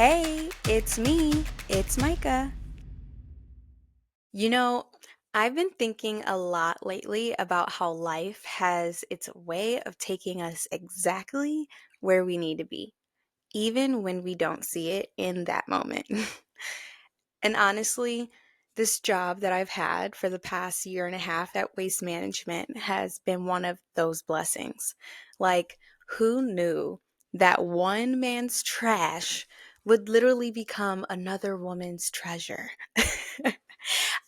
Hey, it's me. It's Micah. You know, I've been thinking a lot lately about how life has its way of taking us exactly where we need to be, even when we don't see it in that moment. And honestly, this job that I've had for the past year and a half at Waste Management has been one of those blessings. Like, who knew that one man's trash would literally become another woman's treasure?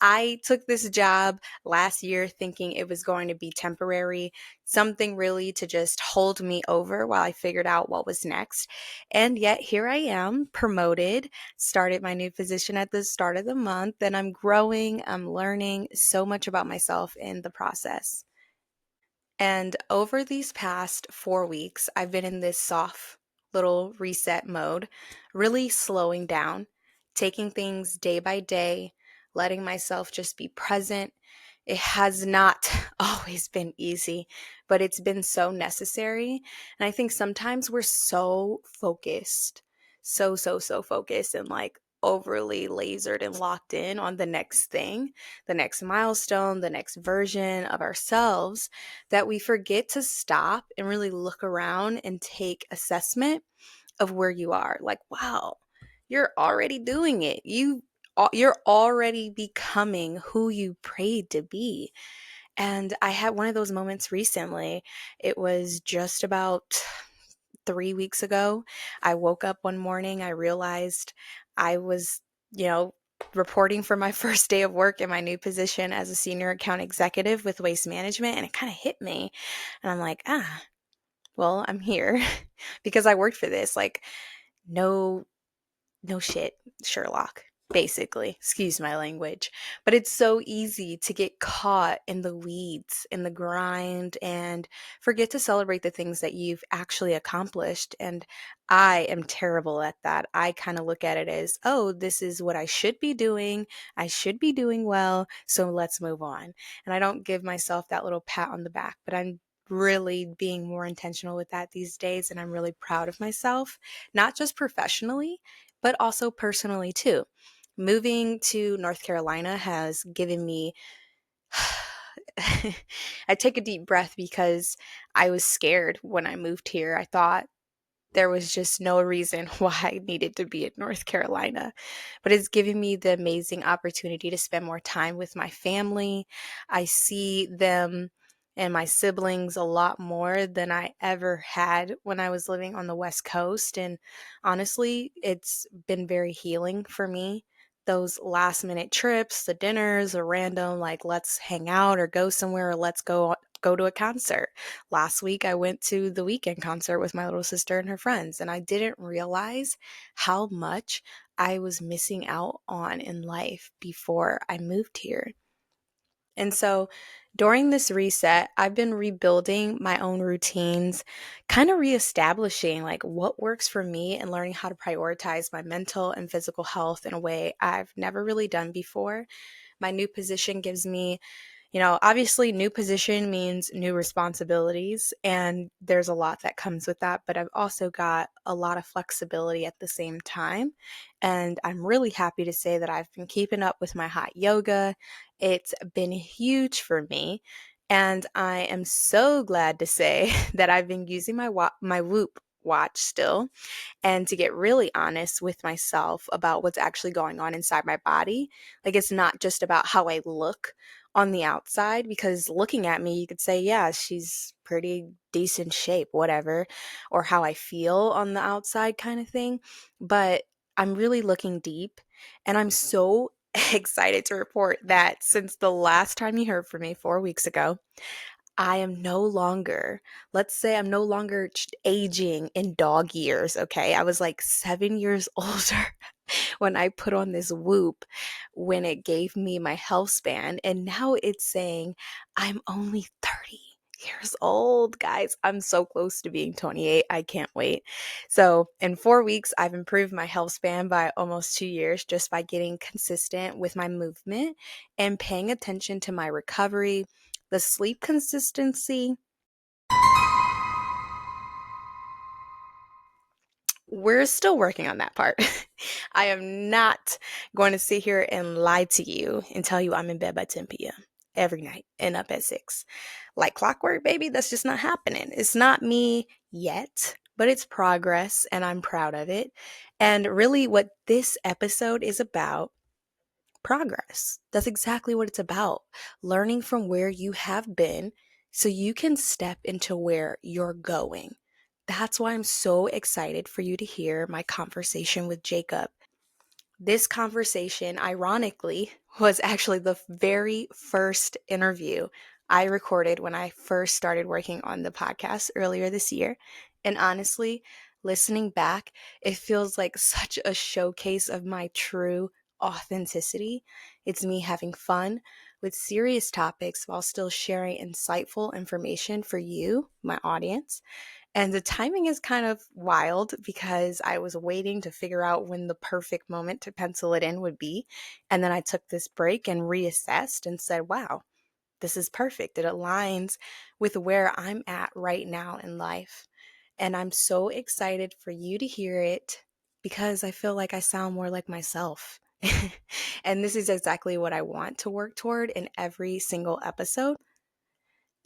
I took this job last year thinking it was going to be temporary, something really to just hold me over while I figured out what was next. And yet here I am, promoted, started my new position at the start of the month, and I'm growing, I'm learning so much about myself in the process. And over these past 4 weeks, I've been in this soft little reset mode, really slowing down, taking things day by day, letting myself just be present. It has not always been easy, but it's been so necessary. And I think sometimes we're so focused, so focused and like overly lasered and locked in on the next thing, the next milestone, the next version of ourselves that we forget to stop and really look around and take assessment of where you are. Like, wow, you're already doing it. You're already becoming who you prayed to be. And I had one of those moments recently. It was just about 3 weeks ago. I woke up one morning, I realized I was, you know, reporting for my first day of work in my new position as a senior account executive with Waste Management, and it kind of hit me. And I'm like, well, I'm here because I worked for this. Like, no no shit, Sherlock, basically. Excuse my language. But it's so easy to get caught in the weeds, in the grind, and forget to celebrate the things that you've actually accomplished. And I am terrible at that. I kind of look at it as, oh, this is what I should be doing. I should be doing well. So let's move on. And I don't give myself that little pat on the back, but I'm really being more intentional with that these days. And I'm really proud of myself, not just professionally but also personally too. Moving to North Carolina has given me I take a deep breath because I was scared when I moved here. I thought there was just no reason why I needed to be in North Carolina. But it's given me the amazing opportunity to spend more time with my family. I see them and my siblings a lot more than I ever had when I was living on the West Coast. And honestly, it's been very healing for me. Those last minute trips, the dinners, the random, like, let's hang out or go somewhere or let's go to a concert. Last week, I went to the weekend concert with my little sister and her friends, and I didn't realize how much I was missing out on in life before I moved here. And so during this reset, I've been rebuilding my own routines, kind of reestablishing like what works for me and learning how to prioritize my mental and physical health in a way I've never really done before. My new position gives me, obviously, new position means new responsibilities, and there's a lot that comes with that, but I've also got a lot of flexibility at the same time. And I'm really happy to say that I've been keeping up with my hot yoga. It's been huge for me. And I am so glad to say that I've been using my Whoop watch still. And to get really honest with myself about what's actually going on inside my body. Like, it's not just about how I look on the outside, because looking at me, you could say, yeah, she's pretty decent shape, whatever, or how I feel on the outside kind of thing. But I'm really looking deep, and I'm so excited to report that since the last time you heard from me 4 weeks ago, I am no longer, let's say I'm no longer aging in dog years, okay? I was like 7 years older when I put on this Whoop when it gave me my health span. And now it's saying I'm only 30 years old, guys. I'm so close to being 28. I can't wait. So, in 4 weeks, I've improved my health span by almost 2 years just by getting consistent with my movement and paying attention to my recovery, the sleep consistency. we're still working on that part. I am not going to sit here and lie to you and tell you I'm in bed by 10 p.m. every night and up at 6. Like clockwork, baby, that's just not happening. It's not me yet, but it's progress and I'm proud of it. And really, what this episode is about, progress. That's exactly what it's about. Learning from where you have been so you can step into where you're going. That's why I'm so excited for you to hear my conversation with Jacob. This conversation, ironically, was actually the very first interview I recorded when I first started working on the podcast earlier this year. And honestly, listening back, it feels like such a showcase of my true authenticity. It's me having fun with serious topics while still sharing insightful information for you, my audience. And the timing is kind of wild because I was waiting to figure out when the perfect moment to pencil it in would be. And then I took this break and reassessed and said, wow, this is perfect. It aligns with where I'm at right now in life. And I'm so excited for you to hear it because I feel like I sound more like myself. And this is exactly what I want to work toward in every single episode.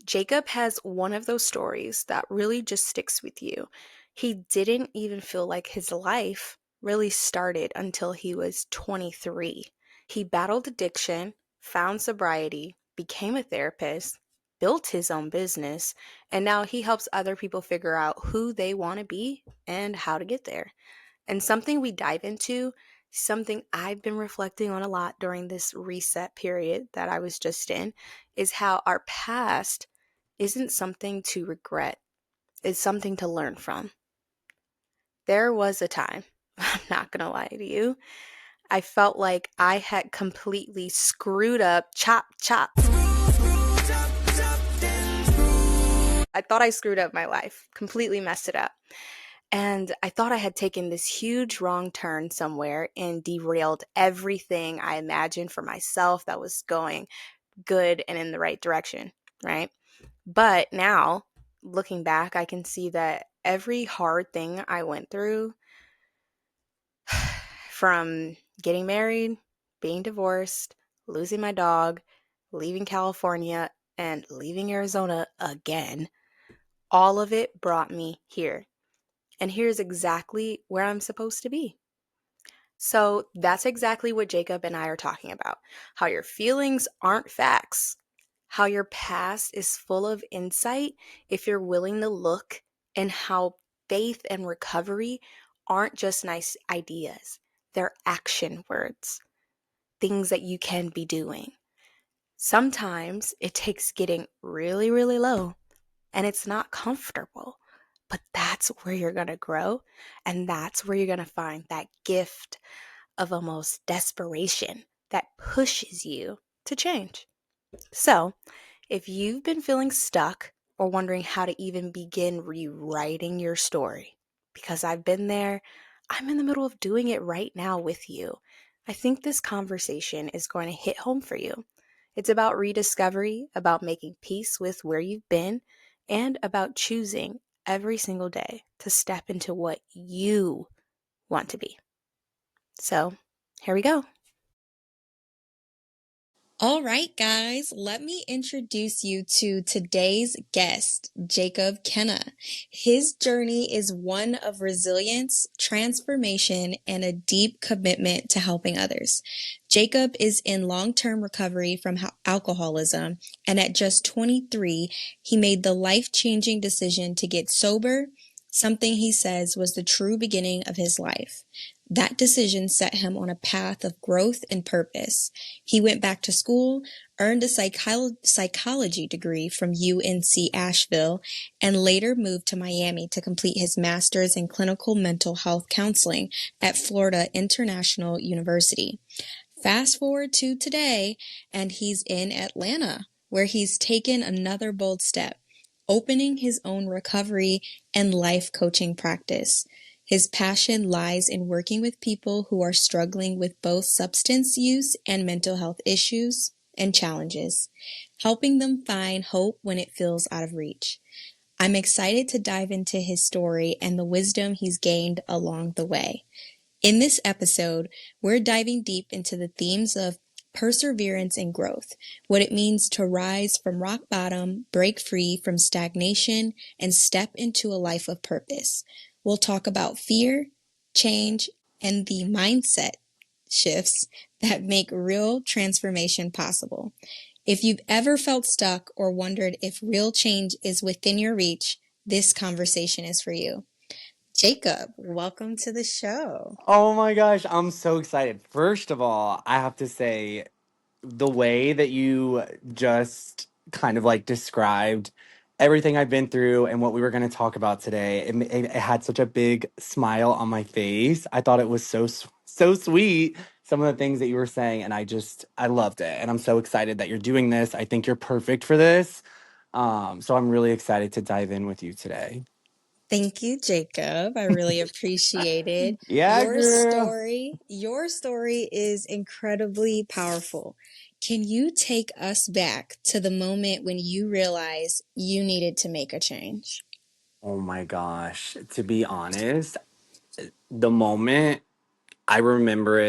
Jacob has one of those stories that really just sticks with you. He didn't even feel like his life really started until he was 23. He battled addiction, found sobriety, became a therapist, built his own business, and now he helps other people figure out who they want to be and how to get there. And something we dive into, something I've been reflecting on a lot during this reset period that I was just in, is how our past isn't something to regret, it's something to learn from. There was a time, I'm not going to lie to you, I felt like I had completely screwed up, chop, chop. I thought I screwed up my life, completely messed it up. And I thought I had taken this huge wrong turn somewhere and derailed everything I imagined for myself that was going good and in the right direction, right? But now, looking back, I can see that every hard thing I went through, from getting married, being divorced, losing my dog, leaving California, and leaving Arizona again, all of it brought me here. And here's exactly where I'm supposed to be. So that's exactly what Jacob and I are talking about. How your feelings aren't facts. How your past is full of insight if you're willing to look, and how faith and recovery aren't just nice ideas. They're action words, things that you can be doing. Sometimes it takes getting really, really low and it's not comfortable, but that's where you're going to grow, and that's where you're going to find that gift of almost desperation that pushes you to change. So, if you've been feeling stuck or wondering how to even begin rewriting your story, because I've been there, I'm in the middle of doing it right now with you. I think this conversation is going to hit home for you. It's about rediscovery, about making peace with where you've been, and about choosing every single day to step into what you want to be. So, here we go. All right, guys, let me introduce you to today's guest, Jacob Kenna. His journey is one of resilience, transformation, and a deep commitment to helping others. Jacob is in long-term recovery from alcoholism, and at just 23, he made the life-changing decision to get sober, something he says was the true beginning of his life. That decision set him on a path of growth and purpose. He went back to school, earned a psychology degree from UNC Asheville, and later moved to Miami to complete his master's in clinical mental health counseling at Florida International University. Fast forward to today, and he's in Atlanta, where he's taken another bold step, opening his own recovery and life coaching practice. His passion lies in working with people who are struggling with both substance use and mental health issues and challenges, helping them find hope when it feels out of reach. I'm excited to dive into his story and the wisdom he's gained along the way. In this episode, we're diving deep into the themes of perseverance and growth, what it means to rise from rock bottom, break free from stagnation, and step into a life of purpose. We'll talk about fear, change, and the mindset shifts that make real transformation possible. If you've ever felt stuck or wondered if real change is within your reach, this conversation is for you. Jacob, welcome to the show. Oh my gosh, I'm so excited. First of all, I have to say the way that you just kind of like described everything I've been through and what we were going to talk about today, it had such a big smile on my face. I thought it was so sweet, some of the things that you were saying, and I loved it. And I'm so excited that you're doing this. I think you're perfect for this. So I'm really excited to dive in with you today. Thank you, Jacob. I really appreciate it. Yeah, Your girl. story, your story is incredibly powerful. Can you take us back to the moment when you realized you needed to make a change? Oh my gosh. To be honest, the moment I remember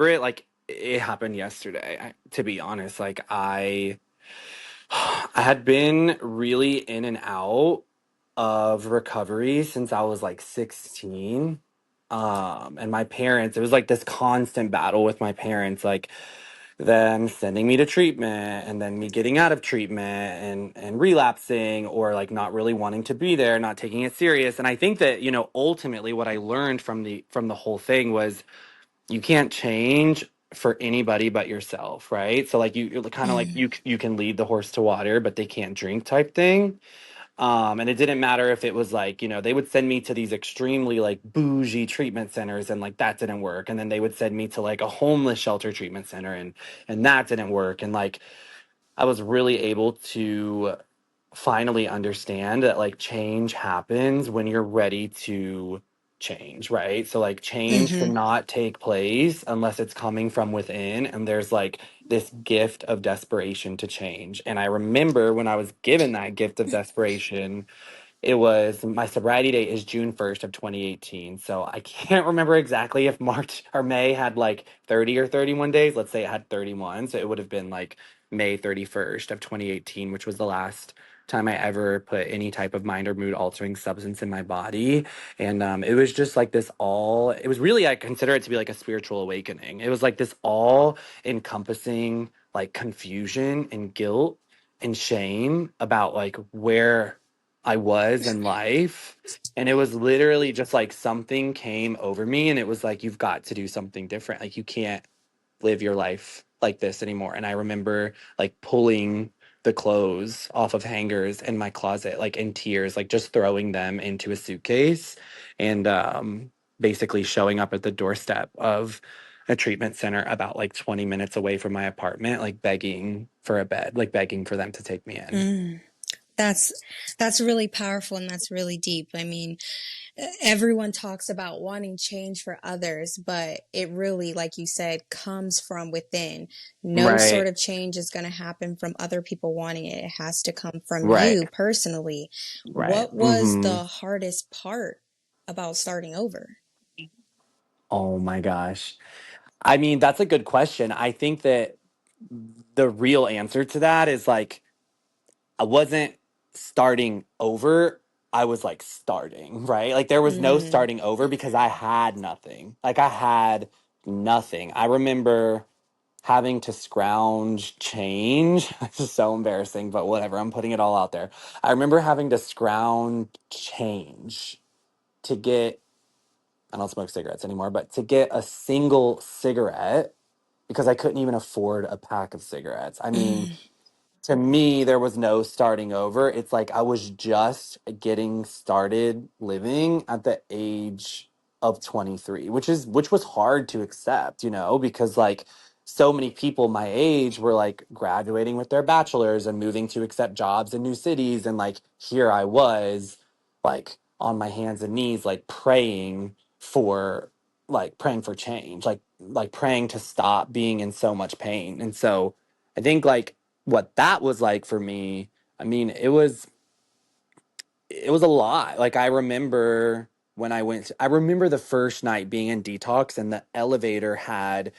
it like it happened yesterday. To be honest, like I had been really in and out of recovery since I was like 16. And my parents, it was like this constant battle with my parents, like them sending me to treatment and then me getting out of treatment and relapsing or like not really wanting to be there, not taking it serious. And I think that, ultimately what I learned from the whole thing was you can't change for anybody but yourself, right? So like you're kind of like Mm, you can lead the horse to water, but they can't drink type thing. And it didn't matter if it was like, they would send me to these extremely like bougie treatment centers and like that didn't work. And then they would send me to like a homeless shelter treatment center and that didn't work. And like I was really able to finally understand that like change happens when you're ready to change, right? So like change hmm cannot take place unless it's coming from within and there's like this gift of desperation to change. And I remember when I was given that gift of desperation, it was my sobriety date is June 1st of 2018. So I can't remember exactly if March or May had like 30 or 31 days. Let's say it had 31. So it would have been like May 31st of 2018, which was the last time I ever put any type of mind or mood altering substance in my body. And it was just like it was really, I consider it to be like a spiritual awakening. It was like this all encompassing like confusion and guilt and shame about like where I was in life. And it was literally just like something came over me and it was like, you've got to do something different. Like, you can't live your life like this anymore. And I remember like pulling the clothes off of hangers in my closet, like in tears, like just throwing them into a suitcase and basically showing up at the doorstep of a treatment center about like 20 minutes away from my apartment, like begging for a bed, like begging for them to take me in. mm. That's that's really powerful and that's really deep. I mean, everyone talks about wanting change for others, but it really, like you said, comes from within. No sort Right. of change is going to happen from other people wanting it. It has to come from Right. you personally. Right. What was Hmm. the hardest part about starting over? Oh my gosh. I mean, that's a good question. I think that the real answer to that is like, I wasn't starting over. I was like starting, right? Like, there was no Mm, starting over because I had nothing. Like, I had nothing. I remember having to scrounge change. This is so embarrassing, but whatever. I'm putting it all out there. I remember having to scrounge change to get, I don't smoke cigarettes anymore, but to get a single cigarette because I couldn't even afford a pack of cigarettes. I mean, mm, to me, there was no starting over. It's like I was just getting started living at the age of 23, which was hard to accept, because like so many people my age were like graduating with their bachelors and moving to accept jobs in new cities and like here I was like on my hands and knees like praying for change, like praying to stop being in so much pain. And so I think like what that was like for me, I mean, it was a lot. Like I remember when I remember the first night being in detox and the elevator had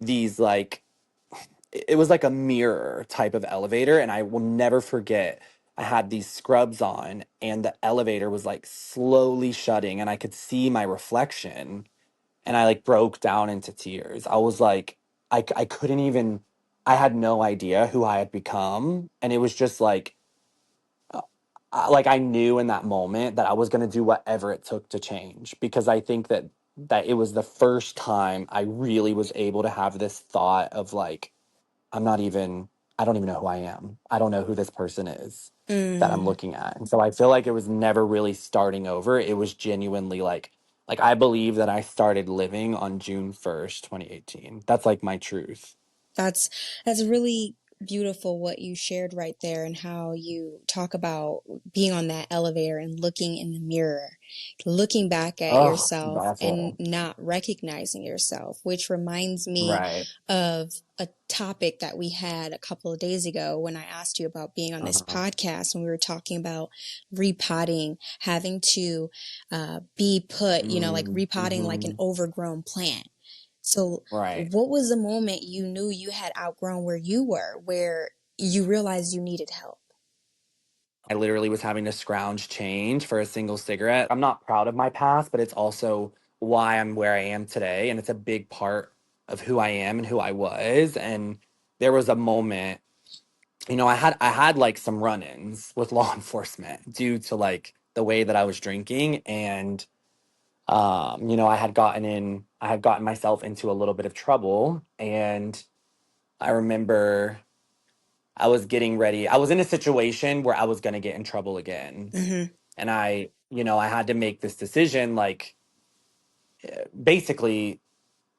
these like it was like a mirror type of elevator, and I will never forget. I had these scrubs on and the elevator was like slowly shutting and I could see my reflection and I like broke down into tears. I was like I couldn't even I had no idea who I had become, and it was just like I knew in that moment that I was going to do whatever it took to change, because I think that it was the first time I really was able to have this thought of like I'm not even I don't even know who I am. I don't know who this person is that I'm Mm. looking at. And so I feel like it was never really starting over. It was genuinely like I believe that I started living on June 1st, 2018. That's like my truth. That's that's really beautiful what you shared right there, and how you talk about being on that elevator and looking in the mirror, looking back at Oh, yourself that's and it. not recognizing yourself, which reminds me Right. of a topic that we had a couple of days ago when I asked you about being on this Uh-huh. podcast, when we were talking about repotting, having to be put, like repotting like an Mm-hmm. overgrown plant. So, Right. what was the moment you knew you had outgrown where you were, where you realized you needed help? I literally was having to scrounge change for a single cigarette. I'm not proud of my past, but it's also why I'm where I am today. And it's a big part of who I am and who I was. And there was a moment, I had like some run-ins with law enforcement due to like the way that I was drinking. And I had gotten myself into a little bit of trouble. And I remember I was getting ready. I was in a situation where I was gonna get in trouble again. Hmm. And I had to make this decision, like basically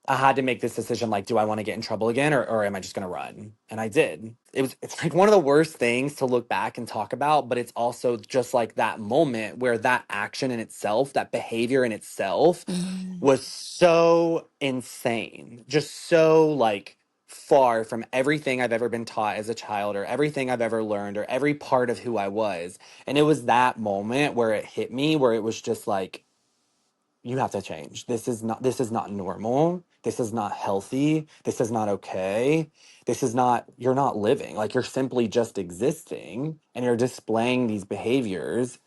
I had to make this decision, like, do I want to get in trouble again, or am I just gonna run? And I did. It's like one of the worst things to look back and talk about, but it's also just like that moment where that action in itself, that behavior in itself Mm. was so insane. Just so like far from everything I've ever been taught as a child, or everything I've ever learned, or every part of who I was. And it was that moment where it hit me, where it was just like, you have to change. This is not normal. This is not healthy. This is not okay. You're not living. Like, you're simply just existing and you're displaying these behaviors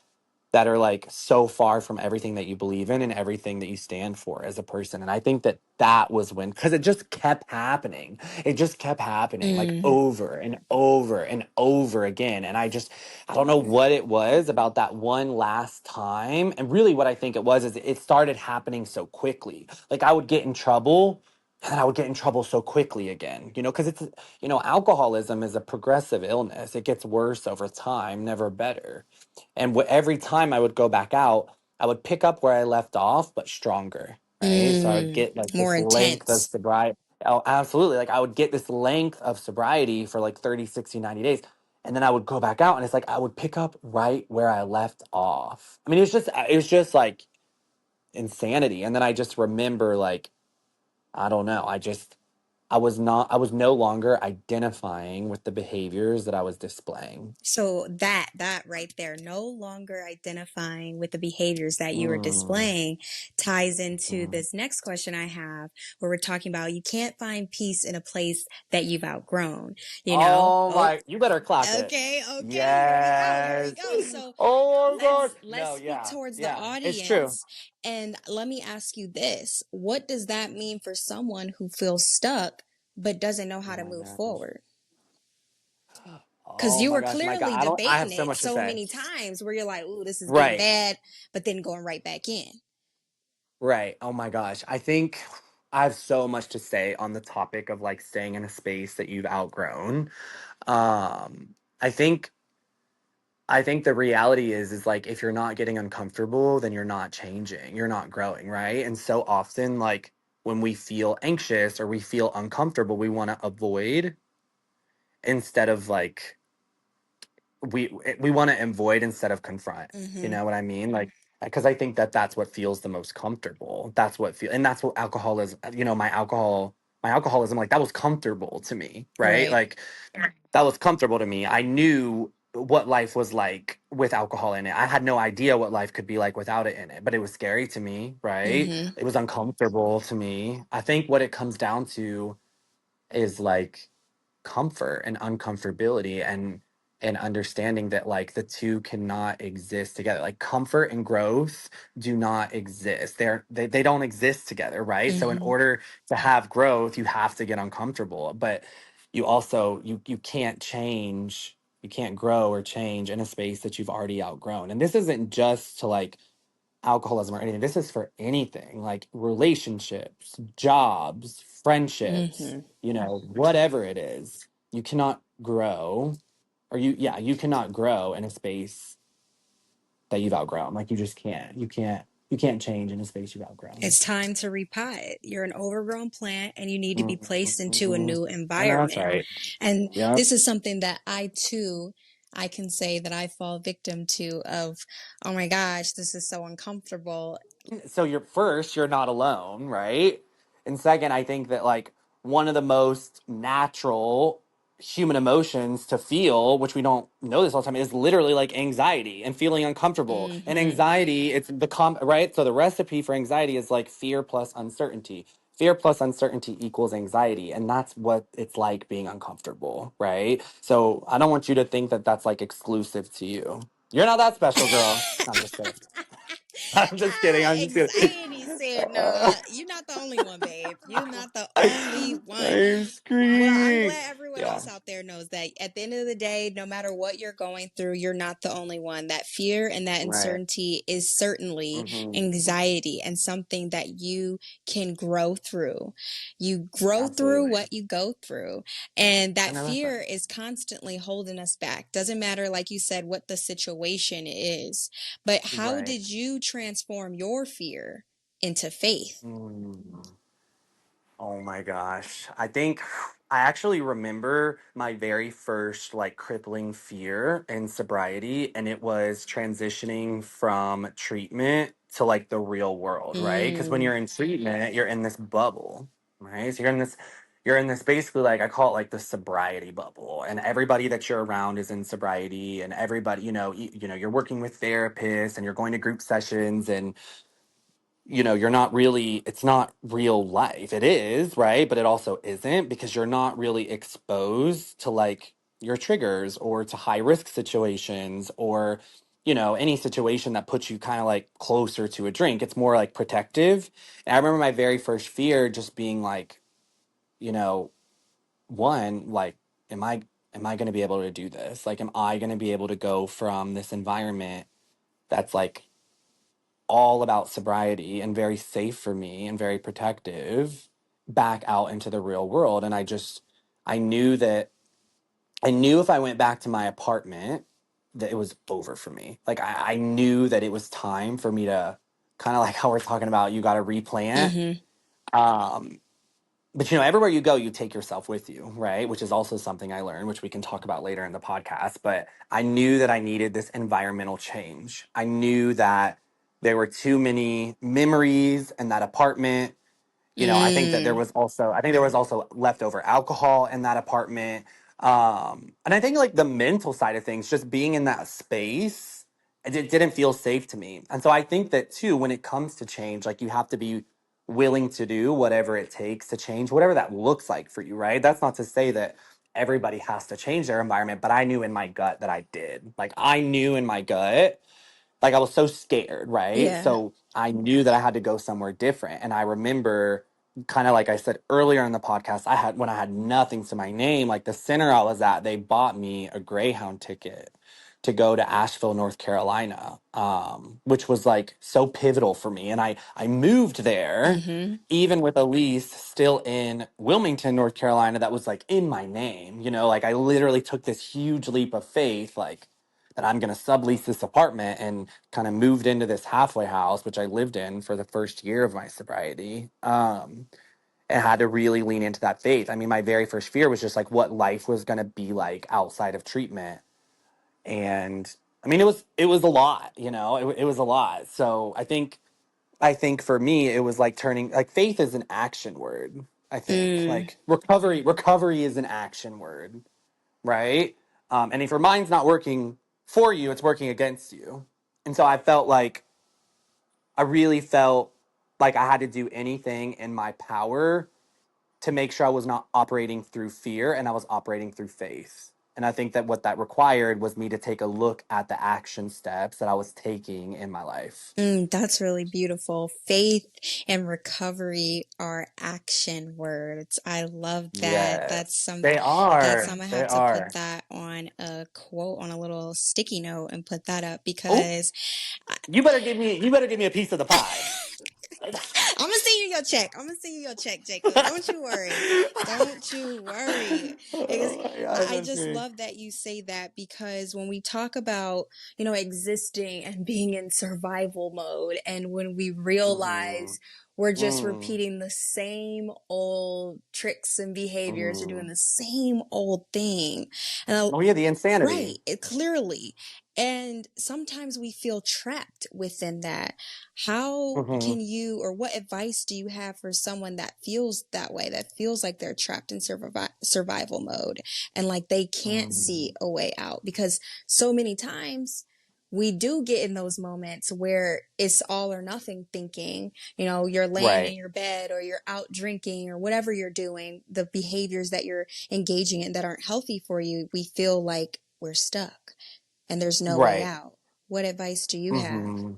that are like so far from everything that you believe in and everything that you stand for as a person. And I think that that was when, because it just kept happening. It just kept happening like Mm. over and over and over again. And I don't know what it was about that one last time. And really what I think it was is it started happening so quickly. Like I would get in trouble and then I would get in trouble so quickly again, because alcoholism is a progressive illness. It gets worse over time, never better. And every time I would go back out, I would pick up where I left off, but stronger, right? So I would Mm. get like More this length of intense. sobriety. Oh, absolutely. Like I would get this length of sobriety for like 30, 60, 90 days. And then I would go back out and it's like I would pick up right where I left off. I mean, it was just like insanity. And then I just remember like, I don't know. I was no longer identifying with the behaviors that I was displaying. So that right there, no longer identifying with the behaviors that you were Mm, displaying, ties into mm. this next question I have, where we're talking about you can't find peace in a place that you've outgrown. Oh Oh, my, you better clap it. okay, okay, here we go, here we Yes. go. So Oh my gosh. let's No, speak yeah. towards the Yeah. It's true. audience, and let me ask you this. What does that mean for someone who feels stuck but doesn't know how Oh to my move gosh. forward? Because Oh you my were gosh, Micah. clearly I have debating so it much to so say. many times where you're like, ooh, this is getting Right. bad, but then going right back in. Right. Oh my gosh. I think I have so much to say on the topic of like staying in a space that you've outgrown. I think the reality is like if you're not getting uncomfortable, then you're not changing. You're not growing, right? And so often like when we feel anxious or we feel uncomfortable, we want to avoid instead of like we want to avoid instead of confront. You Mm-hmm. know what I mean? Like because I think that that's what feels the most comfortable. And that's what alcohol is. My alcoholism, like that was comfortable to me, right? Right. Like that was comfortable to me. I knew. what life was like with alcohol in it. I had no idea what life could be like without it in it, but it was scary to me, right? Mm-hmm. It was uncomfortable to me. I think what it comes down to is like comfort and uncomfortability, and understanding that like the two cannot exist together. Like comfort and growth do not exist. They don't exist together, right? So in Mm-hmm. order to have growth, you have to get uncomfortable. But you also you can't change, you can't grow or change in a space that you've already outgrown. And this isn't just to like alcoholism or anything. This is for anything, like relationships, jobs, friendships, Mm-hmm. whatever it is. You cannot grow, or you cannot grow in a space that you've outgrown. Like you just can't. You can't change in a space you've outgrown. It's time to repot. You're an overgrown plant and you need to be placed into a Mhm. new I know that's environment. right. And Yep. this is something that I can say that I fall victim to of, oh my gosh, this is so uncomfortable. So you're not alone, right? And second, I think that like one of the most natural human emotions to feel, which we don't know this all the time, is literally like anxiety and feeling uncomfortable. And Mm-hmm. anxiety, it's right. So the recipe for anxiety is like fear plus uncertainty. Fear plus uncertainty equals anxiety, and that's what it's like being uncomfortable, right? So I don't want you to think that that's like exclusive to you. You're not that special, girl. I'm just kidding. I'm just kidding. I'm just kidding. Anxiety said, nah, you're not the only one, babe. You're not the only one. I'm Well, I'm screaming. glad everyone Yeah. else out there knows that at the end of the day, no matter what you're going through, you're not the only one. That fear and that Right. uncertainty is certainly Hmm. anxiety and something that you can grow through. You grow through Absolutely. what you go through. And I that know that's right. fear is constantly holding us back. Doesn't matter, like you said, what the situation is. But how Right. did you transform your fear into faith? Mm. Oh my gosh. I think I actually remember my very first like crippling fear in sobriety, and it was transitioning from treatment to like the real world, right? Because when Mm, you're in treatment, you're in this bubble, right? So you're in this basically, like I call it like the sobriety bubble, and everybody that you're around is in sobriety, and everybody, you're working with therapists and you're going to group sessions, and you're not really, it's not real life. It is, right? But it also isn't, because you're not really exposed to like your triggers or to high risk situations, or any situation that puts you kind of like closer to a drink. It's more like protective. And I remember my very first fear just being like, you know one, like, am I going to be able to do this? Like, am I going to be able to go from this environment that's like all about sobriety and very safe for me and very protective, back out into the real world? And I knew that, I knew if I went back to my apartment that it was over for me. Like I knew that it was time for me to, kind of like how we're talking about, you got to replant. mm-hmm. um but everywhere you go, you take yourself with you, right? Which is also something I learned, which we can talk about later in the podcast. But I knew that I needed this environmental change. I knew that there were too many memories in that apartment. Mm, I think there was also leftover alcohol in that apartment. And I think like the mental side of things, just being in that space, it didn't feel safe to me. And so I think that too, when it comes to change, like you have to be willing to do whatever it takes to change, whatever that looks like for you, right? That's not to say that everybody has to change their environment, but I knew in my gut that I did. Like I knew in my gut, like I was so scared, right? yeah. So I knew that I had to go somewhere different. And I remember, kind of like I said earlier in the podcast, when I had nothing to my name, like the center I was at, they bought me a Greyhound ticket to go to Asheville, North Carolina, which was like so pivotal for me. And I moved there, Mm-hmm. even with a lease still in Wilmington, North Carolina, that was like in my name. Like I literally took this huge leap of faith, like that I'm going to sublease this apartment, and kind of moved into this halfway house, which I lived in for the first year of my sobriety. And had to really lean into that faith. I mean, my very first fear was just like what life was going to be like outside of treatment. And I mean, it was a lot, it was a lot. So I think for me, it was like turning, like faith is an action word. I think Mm, like recovery is an action word, right? And if your mind's not working for you, it's working against you. And so I really felt like I had to do anything in my power to make sure I was not operating through fear and I was operating through faith. And I think that what that required was me to take a look at the action steps that I was taking in my life. That's really beautiful. Faith and recovery are action words. I love that. Yes, they are. I'm gonna They have to put are. that on a quote on a little sticky note and put that up Oh, because you better give me a piece of the pie. I'm gonna send you your check. I'm gonna send you your check, Jacob. Don't you worry. Don't you worry. Because Oh my gosh, I that's just great. love that you say that because when we talk about, existing and being in survival mode, and when we Mm-hmm. realize we're just Mm, repeating the same old tricks and behaviors, or doing mm. the same old thing. And Oh yeah, the right, insanity. clearly. And sometimes we feel trapped within that. How Mm-hmm. can you, or what advice do you have for someone that feels that way, that feels like they're trapped in survival mode and like they can't see Mm. a way out? Because so many times we do get in those moments where it's all or nothing thinking. You're laying in Right, your bed or you're out drinking or whatever you're doing, the behaviors that you're engaging in that aren't healthy for you, we feel like we're stuck and there's no way right. out. What advice do you have? Mm-hmm.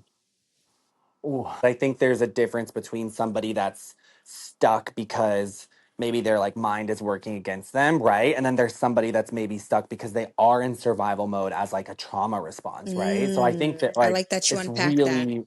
Ooh, I think there's a difference between somebody that's stuck because maybe their like mind is working against them, right? And then there's somebody that's maybe stuck because they are in survival mode as like a trauma response, right? So I think that I like like that you it's unpack that. really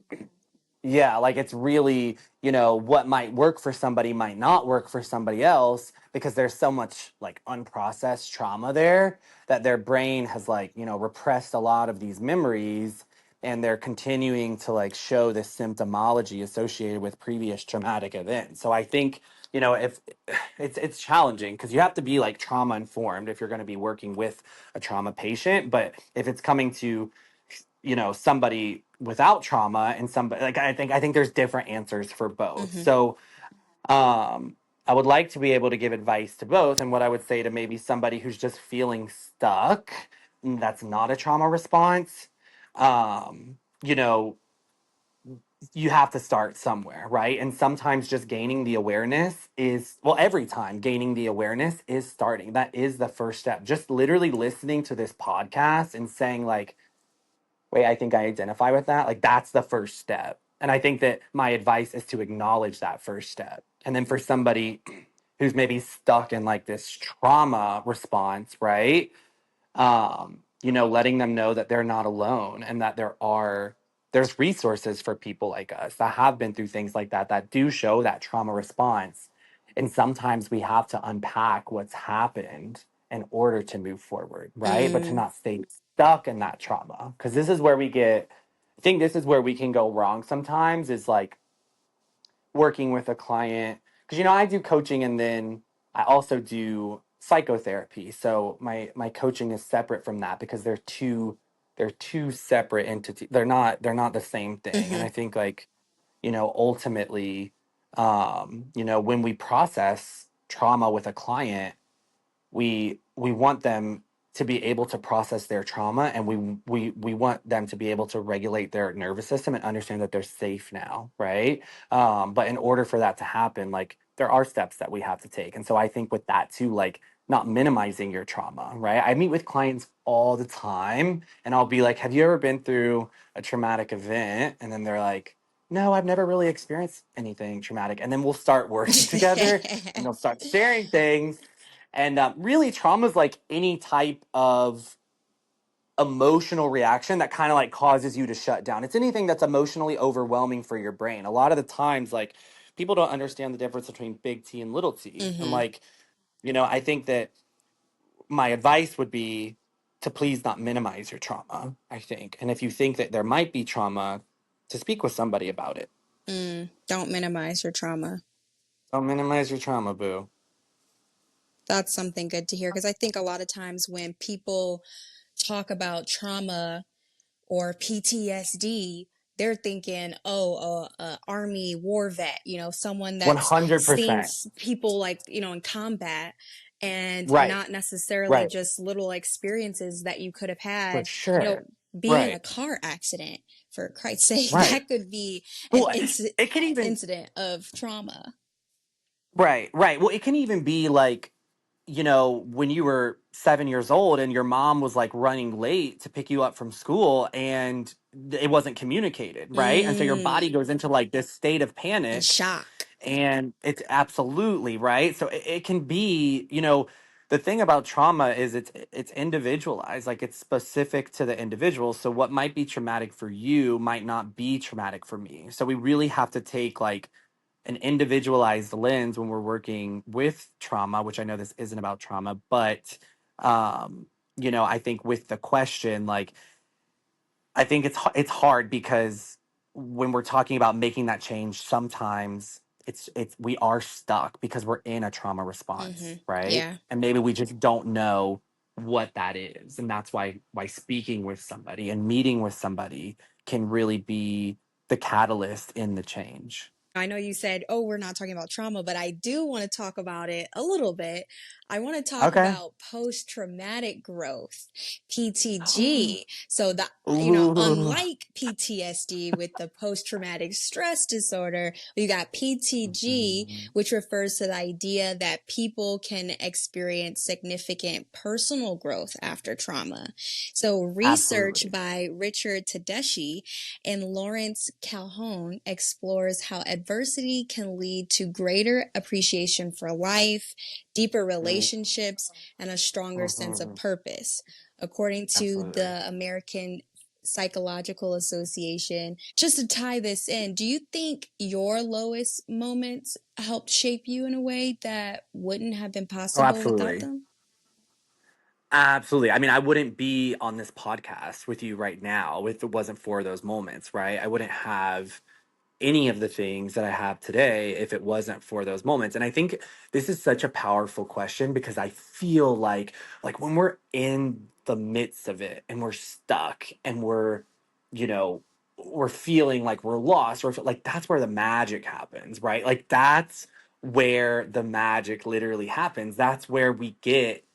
yeah, like it's really, what might work for somebody might not work for somebody else because there's so much like unprocessed trauma there that their brain has like, repressed a lot of these memories and they're continuing to like show this symptomology associated with previous traumatic events. So I think, if it's challenging because you have to be like trauma informed if you're going to be working with a trauma patient, but if it's coming to somebody without trauma and somebody like I think there's different answers for both. Mm-hmm. So I would like to be able to give advice to both, and what I would say to maybe somebody who's just feeling stuck, that's not a trauma response. You know, you have to start somewhere, right? And sometimes just gaining the awareness is, well, every time gaining the awareness is starting. That is the first step. Just literally listening to this podcast and saying like, wait, I think I identify with that. Like that's the first step. And I think that my advice is to acknowledge that first step. And then for somebody who's maybe stuck in like this trauma response, right? Letting them know that they're not alone and that there's resources for people like us that have been through things like that do show that trauma response. And sometimes we have to unpack what's happened in order to move forward, right? But to Mm, not stay stuck in that trauma. Because I think this is where we can go wrong sometimes is like working with a client because I do coaching and then I also do psychotherapy. So my coaching is separate from that because they're two separate entities. They're not the same thing. And mm-hmm. I think like ultimately when we process trauma with a client, we want them to be able to process their trauma, and we want them to be able to regulate their nervous system and understand that they're safe now, right? But in order for that to happen, like there are steps that we have to take. And so I think with that too, like not minimizing your trauma, right? I meet with clients all the time and I'll be like, have you ever been through a traumatic event? And then they're like, no, I've never really experienced anything traumatic. And then we'll start working together and they'll start sharing things. And really, trauma is like any type of emotional reaction that kind of like causes you to shut down. It's anything that's emotionally overwhelming for your brain. A lot of the times, like people don't understand the difference between big T and little t. And Mm-hmm. like, I think that my advice would be to please not minimize your trauma, I think. And if you think that there might be trauma, to speak with somebody about it. Don't minimize your trauma. Don't minimize your trauma, boo. That's something good to hear because I think a lot of times when people talk about trauma or PTSD, they're thinking, oh, army war vet, someone that's seen 100%. people like, in combat. and Right. not necessarily Right. just little experiences that you could have For had, sure. being in a Right. car accident, for Christ's sake. Right. That could be an Well, it can even incident of trauma. right, right. Well, it can even be like, when you were 7 years old and your mom was like running late to pick you up from school and it wasn't communicated, right? And so your body Mm, goes into like this state of and panic, shock. and it's absolutely right. So it can be, the thing about trauma is it's individualized, like it's specific to the individual. So what might be traumatic for you might not be traumatic for me. So we really have to take like an individualized lens when we're working with trauma, which I know this isn't about trauma, but um, I think with the question, like I think it's hard because when we're talking about making that change, sometimes it's we are stuck because we're in a trauma response, right? Yeah. And maybe we just don't know what that is, and that's why speaking with somebody and meeting with somebody can really be the catalyst in the change. I know you said, oh, we're not talking about trauma, but I do want to talk about it a little bit. I want to talk Okay. about post-traumatic growth, PTG. So Ooh. unlike PTSD with the post-traumatic stress disorder, you got PTG, Mhm. which refers to the idea that people can experience significant personal growth after trauma. So research Absolutely. by Richard Tedeschi and Lawrence Calhoun explores how adversity can lead to greater appreciation for life, deeper relationships, and a stronger sense of Mm-hmm. purpose. According to Absolutely. the American Psychological Association, just to tie this in, do you think your lowest moments helped shape you in a way that wouldn't have been Oh, possible without absolutely. them? Absolutely. I mean, I wouldn't be on this podcast with you right now if it wasn't for those moments, right? I wouldn't have any of the things that I have today if it wasn't for those moments. And I think this is such a powerful question because I feel like when we're in the midst of it and we're stuck and you know, we're feeling like we're lost or like that's where the magic happens, right? Like that's where the magic literally happens. That's where we get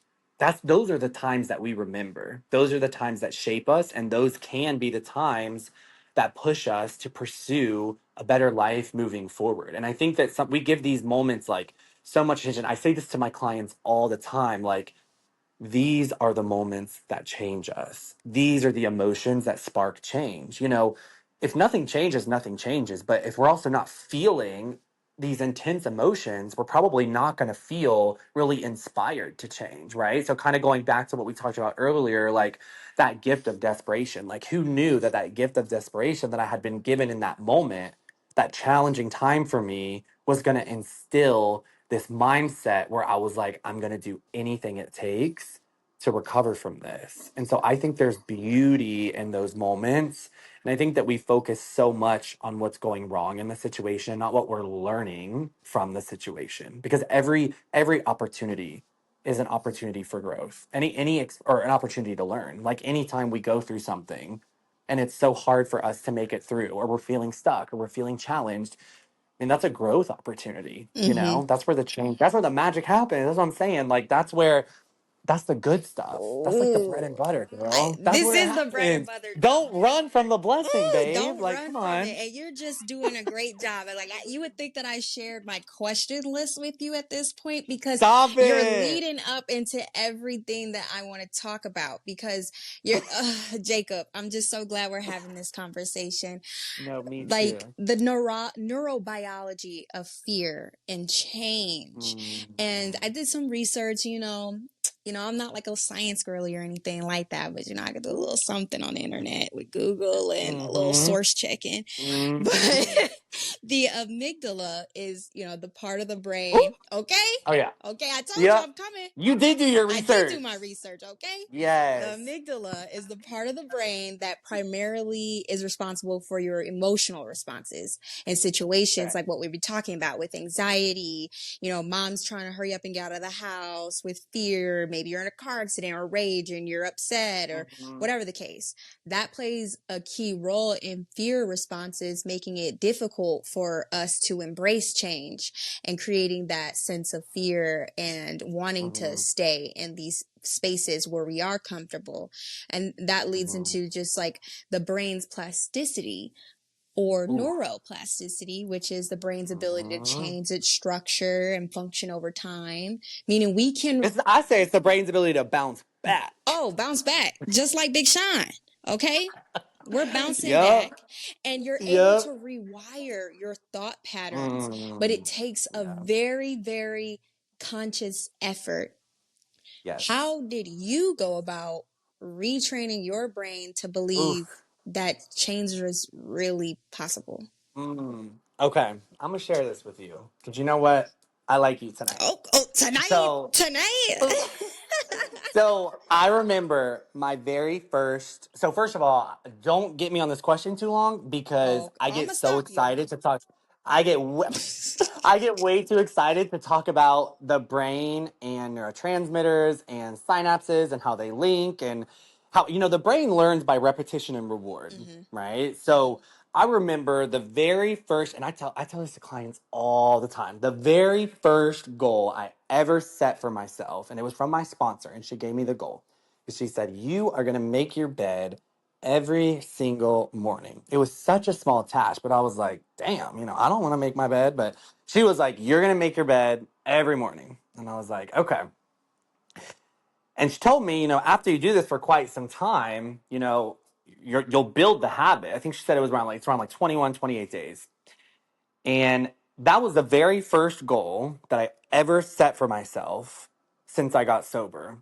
those are the times that we remember. Those are the times that shape us, and those can be the times that push us to pursue a better life moving forward. And I think that we give these moments like so much attention. I say this to my clients all the time, like these are the moments that change us. These are the emotions that spark change. If nothing changes, nothing changes. But if we're also not feeling these intense emotions, we're probably not going to feel really inspired to change, right? So, kind of going back to what we talked about earlier, like that gift of desperation. Like, who knew that that gift of desperation that I had been given in that moment, that challenging time for me, was going to instill this mindset where I was like, I'm going to do anything it takes to recover from this. And so I think there's beauty in those moments. And I think that we focus so much on what's going wrong in the situation, not what we're learning from the situation. Because every opportunity is an opportunity for growth. Or an opportunity to learn. Like anytime we go through something and it's so hard for us to make it through, or we're feeling stuck, or we're feeling challenged, I mean, that's a growth opportunity, Mm-hmm. That's where the change, that's where the magic happens. That's what I'm saying. Like, that's the good stuff. That's like the bread and Oh, butter, girl. That's this where it is the bread and happens. butter. Don't run from the blessing, Ooh, babe. don't Like, run come from it. on. And you're just doing a great job. And you would think that I shared my question list with you at this point because Stop you're it. leading up into everything that I want to talk about. Because you're, Jacob, I'm just so glad we're having this conversation. No, me Like too. the neurobiology of fear and change. And I Mhm. did some research, I'm not like a science girly or anything like that, but I could do a little something on the internet with Google and a little Mhm. source checking. But Mhm. the amygdala is, the part of the Ooh. brain. Okay? Oh, yeah. Okay, I told you Yep. I'm coming. You did do your I did do research. my research, okay? The Yes. amygdala is the part of the brain that primarily is responsible for your emotional responses in situations Okay. like what we've been talking about with anxiety, moms trying to hurry up and get out of the house, with fear, maybe you're in a car accident or rage and you're upset or Mhm. whatever the case. That plays a key role in fear responses, making it difficult for us to embrace change and creating that sense of fear and wanting to Mhm. stay in these spaces where we are comfortable. And that leads Mhm. into just like the brain's plasticity or Ooh. neuroplasticity, which is the brain's ability to Mhm. change its structure and function over time, meaning we can, I say it's the brain's ability to bounce back. oh, bounce back, just like Big Sean. Okay. We're bouncing Yep. back and you're able to Yep. rewire your thought patterns, but it Mm. takes a Yeah. very, very conscious effort. Yes. How did you go about retraining your brain to believe Oof. that change is really possible? Okay. I'm gonna share this with you because you know what? I like you tonight. Oh, oh, tonight, So, tonight. so I remember my very first. So first of all, don't get me on this question too long because Oh, I I'm get gonna so stop you. excited to talk. I get I get way too excited to talk about the brain and neurotransmitters and synapses and how they link and how the brain learns by repetition and reward, Mm-hmm. right? So I remember the very first, and I tell this to clients all the time. The very first goal I ever set for myself, and it was from my sponsor, and she gave me the goal. She said, "You are going to make your bed every single morning." It was such a small task, but I was like, "Damn, I don't want to make my bed." But she was like, "You're going to make your bed every morning," and I was like, "Okay." And she told me, after you do this for quite some time, you'll build the habit. I think she said it's around like 21, 28 days. And that was the very first goal that I ever set for myself since I got sober.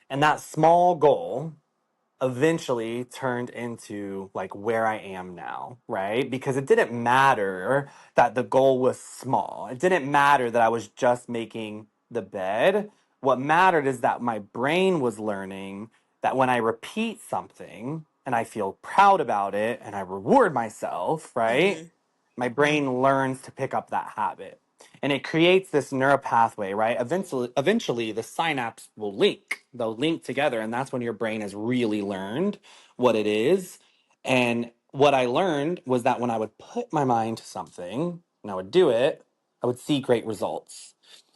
And that small goal eventually turned into like where I am now, right? Because it didn't matter that the goal was small. It didn't matter that I was just making the bed. What mattered is that my brain was learning that when I repeat something and I feel proud about it and I reward myself, right? Mm-hmm. My brain learns to pick up that habit. And it creates this neural pathway, right? Eventually, the synapse will link. They'll link together, and that's when your brain has really learned what it is. And what I learned was that when I would put my mind to something and I would do it, I would see great results.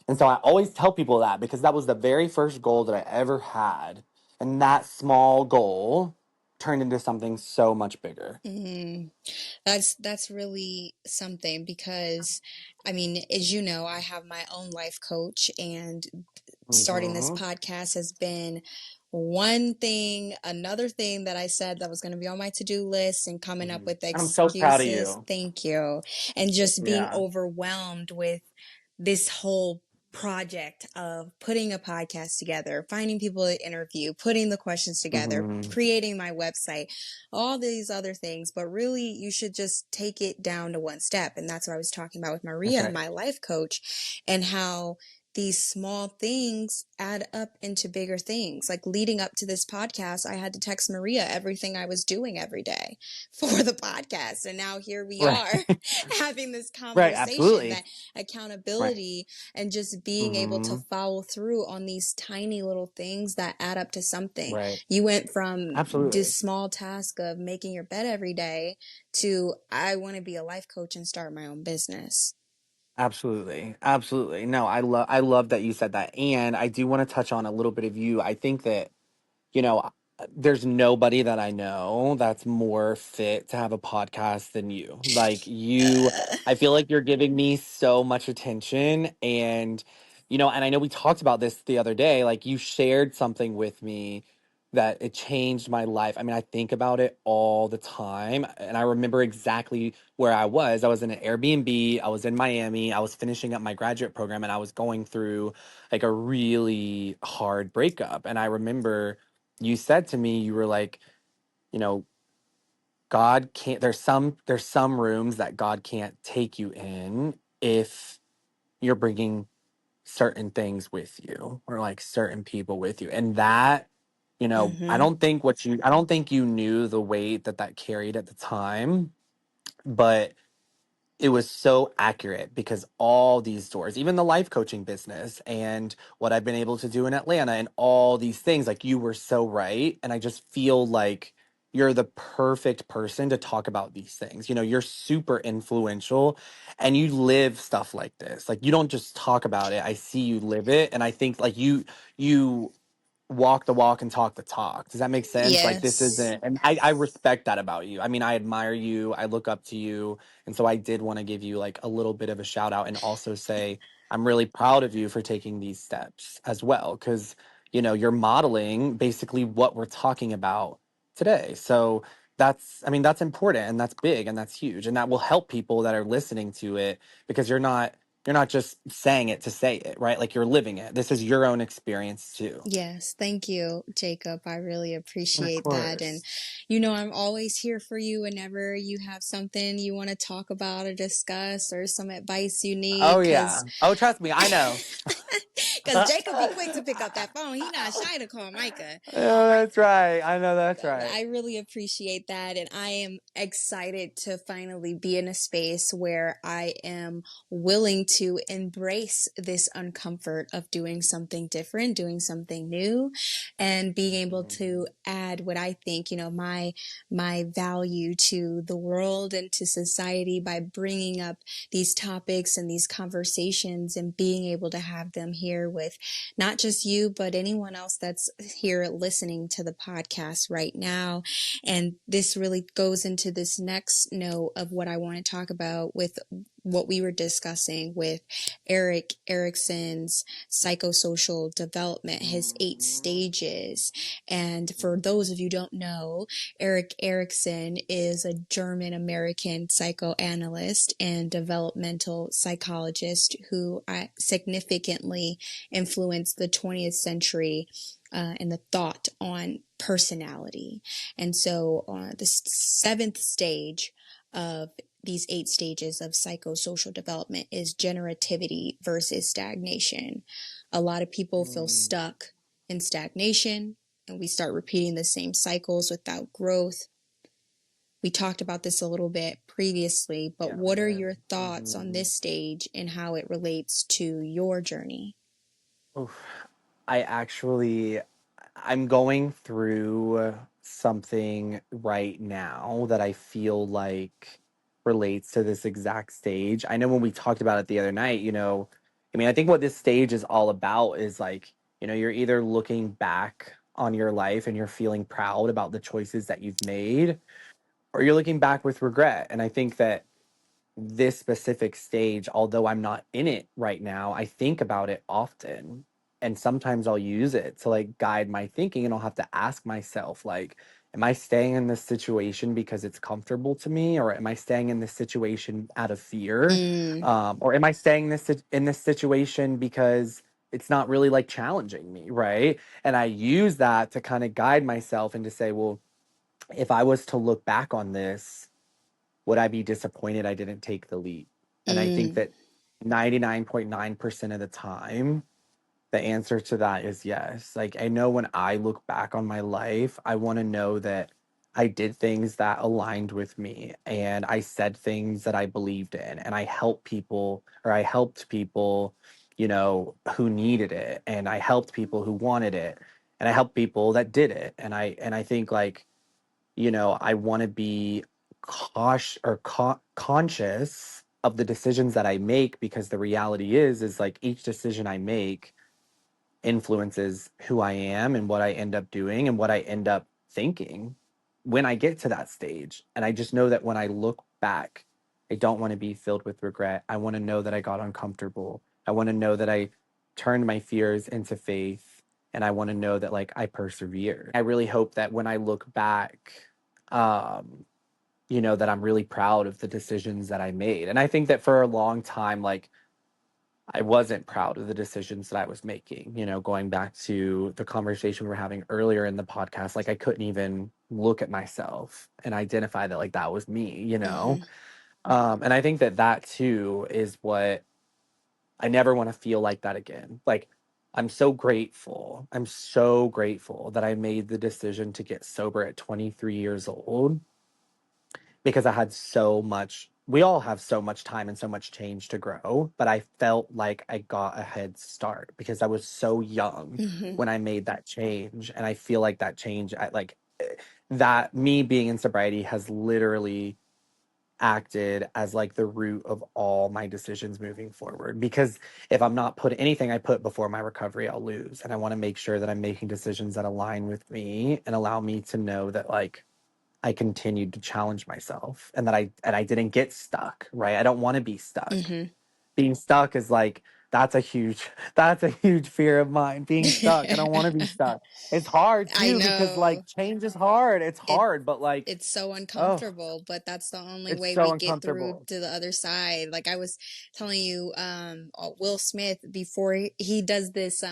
And so I always tell people that because that was the very first goal that I ever had. And that small goal turned into something so much bigger. Mm. That's really something because I mean, as you know, I have my own life coach and starting this Hmm. podcast has been one thing, another thing that I said that was going to be on my to-do list and coming up Hmm. with I'm so proud of excuses. you. Thank you. And just being Yeah. overwhelmed with this whole project of putting a podcast together, finding people to interview, putting the questions together, Hmm. creating my website, all these other things. But really, you should just take it down to one step. And that's what I was talking about with That's Maria, right. my life coach, and how these small things add up into bigger things. Like leading up to this podcast, I had to text Maria everything I was doing every day for the podcast. And now here we Right. are having this Right. conversation, Absolutely. that Right. accountability and just being able to Hmm. follow through on these tiny little things that add up to something. Right. You went from Absolutely. this small task of making your bed every day to I want to be a life coach and start my own business. Absolutely. Absolutely. No, I love that you said that. And I do want to touch on a little bit of you. I think that you know, there's nobody that I know that's more fit to have a podcast than you. Like you, Uh, I feel like you're giving me so much attention and I know we talked about this the other day, like you shared something with me that it changed my life. I mean, I think about it all the time and I remember exactly where I was. I was in an Airbnb, I was in Miami, I was finishing up my graduate program and I was going through like a really hard breakup. And I remember you said to me, you were like, you know, God can't, there's some rooms that God can't take you in if you're bringing certain things with you or like certain people with you. And that, mm-hmm. I don't think you knew the weight that carried at the time, but it was so accurate because all these doors, even the life coaching business and what I've been able to do in Atlanta and all these things, like you were so right. And I just feel like you're the perfect person to talk about these things. You know, you're super influential and you live stuff like this. Like you don't just talk about it. I see you live it. And I think like you walk the walk and talk the talk. Does that make sense? Like this Yes. isn't, and I respect that about you. I mean, I admire you. I look up to you. And so I did want to give you like a little bit of a shout out and also say, I'm really proud of you for taking these steps as well. Cause you know, you're modeling basically what we're talking about today. So that's, I mean, that's important and that's big and that's huge. And that will help people that are listening to it because you're not just saying it to say it, right? Like you're living it. This is your own experience too. Yes, thank you, Jacob. I really Of appreciate that. And, course. I'm always here for you whenever you have something you want to talk about or discuss or some advice you Oh need, yeah. because Oh, trust me, I know. because Jacob be quick to pick up that phone. He not shy to call Micah. Yeah, that's right. I know that's right. I really appreciate that. And I am excited to finally be in a space where I am willing to embrace this uncomfort of doing something different, doing something new, and being able to Mm, add what I think, my value to the world and to society by bringing up these topics and these conversations and being able to have them here with not just you, but anyone else that's here listening to the podcast right now. And this really goes into this next note of what I want to talk about with what we were discussing with Eric Erickson's psychosocial development, his 8 stages. And for those of you who don't know, Eric Erickson is a German American psychoanalyst and developmental psychologist who significantly influenced the 20th century and the thought on personality. And so the seventh stage of these 8 stages of psychosocial development is generativity versus stagnation. A lot of people feel mm, stuck in stagnation and we start repeating the same cycles without growth. We talked about this a little bit previously, but yeah, we what are did. your thoughts on Hmm. this stage and how it relates to your journey? Oof. I actually, I'm going through something right now that I feel like relates to this exact stage. I know when we talked about it the other night, you know, I mean, I think what this stage is all about is like, you know, you're either looking back on your life and you're feeling proud about the choices that you've made, or you're looking back with regret. And I think that this specific stage, although I'm not in it right now, I think about it often. And sometimes I'll use it to like guide my thinking and I'll have to ask myself, like, am I staying in this situation because it's comfortable to me? Or am I staying in this situation out of fear? Mm, Or am I staying in this situation because it's not really like challenging me, right? And I use that to kind of guide myself and to say, well, if I was to look back on this, would I be disappointed I didn't take the leap? And I think mm, that 99.9% of the time, the answer to that is yes. Like, I know when I look back on my life, I want to know that I did things that aligned with me and I said things that I believed in and I helped people or I helped people, you know, who needed it and I helped people who wanted it and I helped people that did it. And I think like you know, I want to be conscious of the decisions that I make because the reality is like each decision I make influences who I am and what I end up doing and what I end up thinking when I get to that stage. And I just know that when I look back, I don't want to be filled with regret. I want to know that I got uncomfortable. I want to know that I turned my fears into faith. And I want to know that like I persevered. I really hope that when I look back, um, you know, that I'm really proud of the decisions that I made. And I think that for a long time, like I wasn't proud of the decisions that I was making. You know, going back to the conversation we were having earlier in the podcast, like I couldn't even look at myself and identify that like that was me, you know? mm-hmm, And I think that that too is what I never want to feel like that again. Like I'm so grateful. I'm so grateful that I made the decision to get sober at 23 years old because I had so much we all have so much time and so much change to grow, but I felt like I got a head start because I was so young Hmm. when I made that change. And I feel like that change, that me being in sobriety has literally acted as like the root of all my decisions moving forward. Because if I'm not putting anything I put before my recovery, I'll lose. And I want to make sure that I'm making decisions that align with me and allow me to know that like I continued to challenge myself and that I didn't get stuck, right? I don't want to be stuck. Hmm. Being stuck is like that's a huge that's a huge fear of mine. Being stuck. I don't want to be stuck. It's hard I too because know like change is hard. It's it. hard, but like It's so oh, uncomfortable, but that's the only it's way so we get through uncomfortable. to the other side. Like I was telling you, Will Smith before he does this,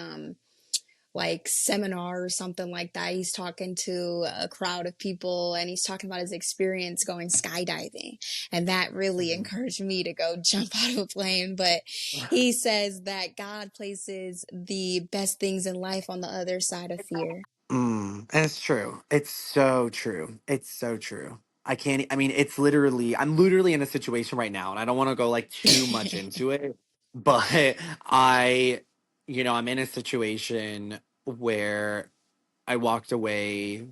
like seminar or something like that. He's talking to a crowd of people and he's talking about his experience going skydiving. And that really Mhm. encouraged me to go jump out of a plane. But he says that God places the best things in life on the other side of fear. And it's true. It's so true. It's so true. I can't, I mean, it's literally, I'm literally in a situation right now, and I don't want to go like too much into it, but I, I'm in a situation where I walked away,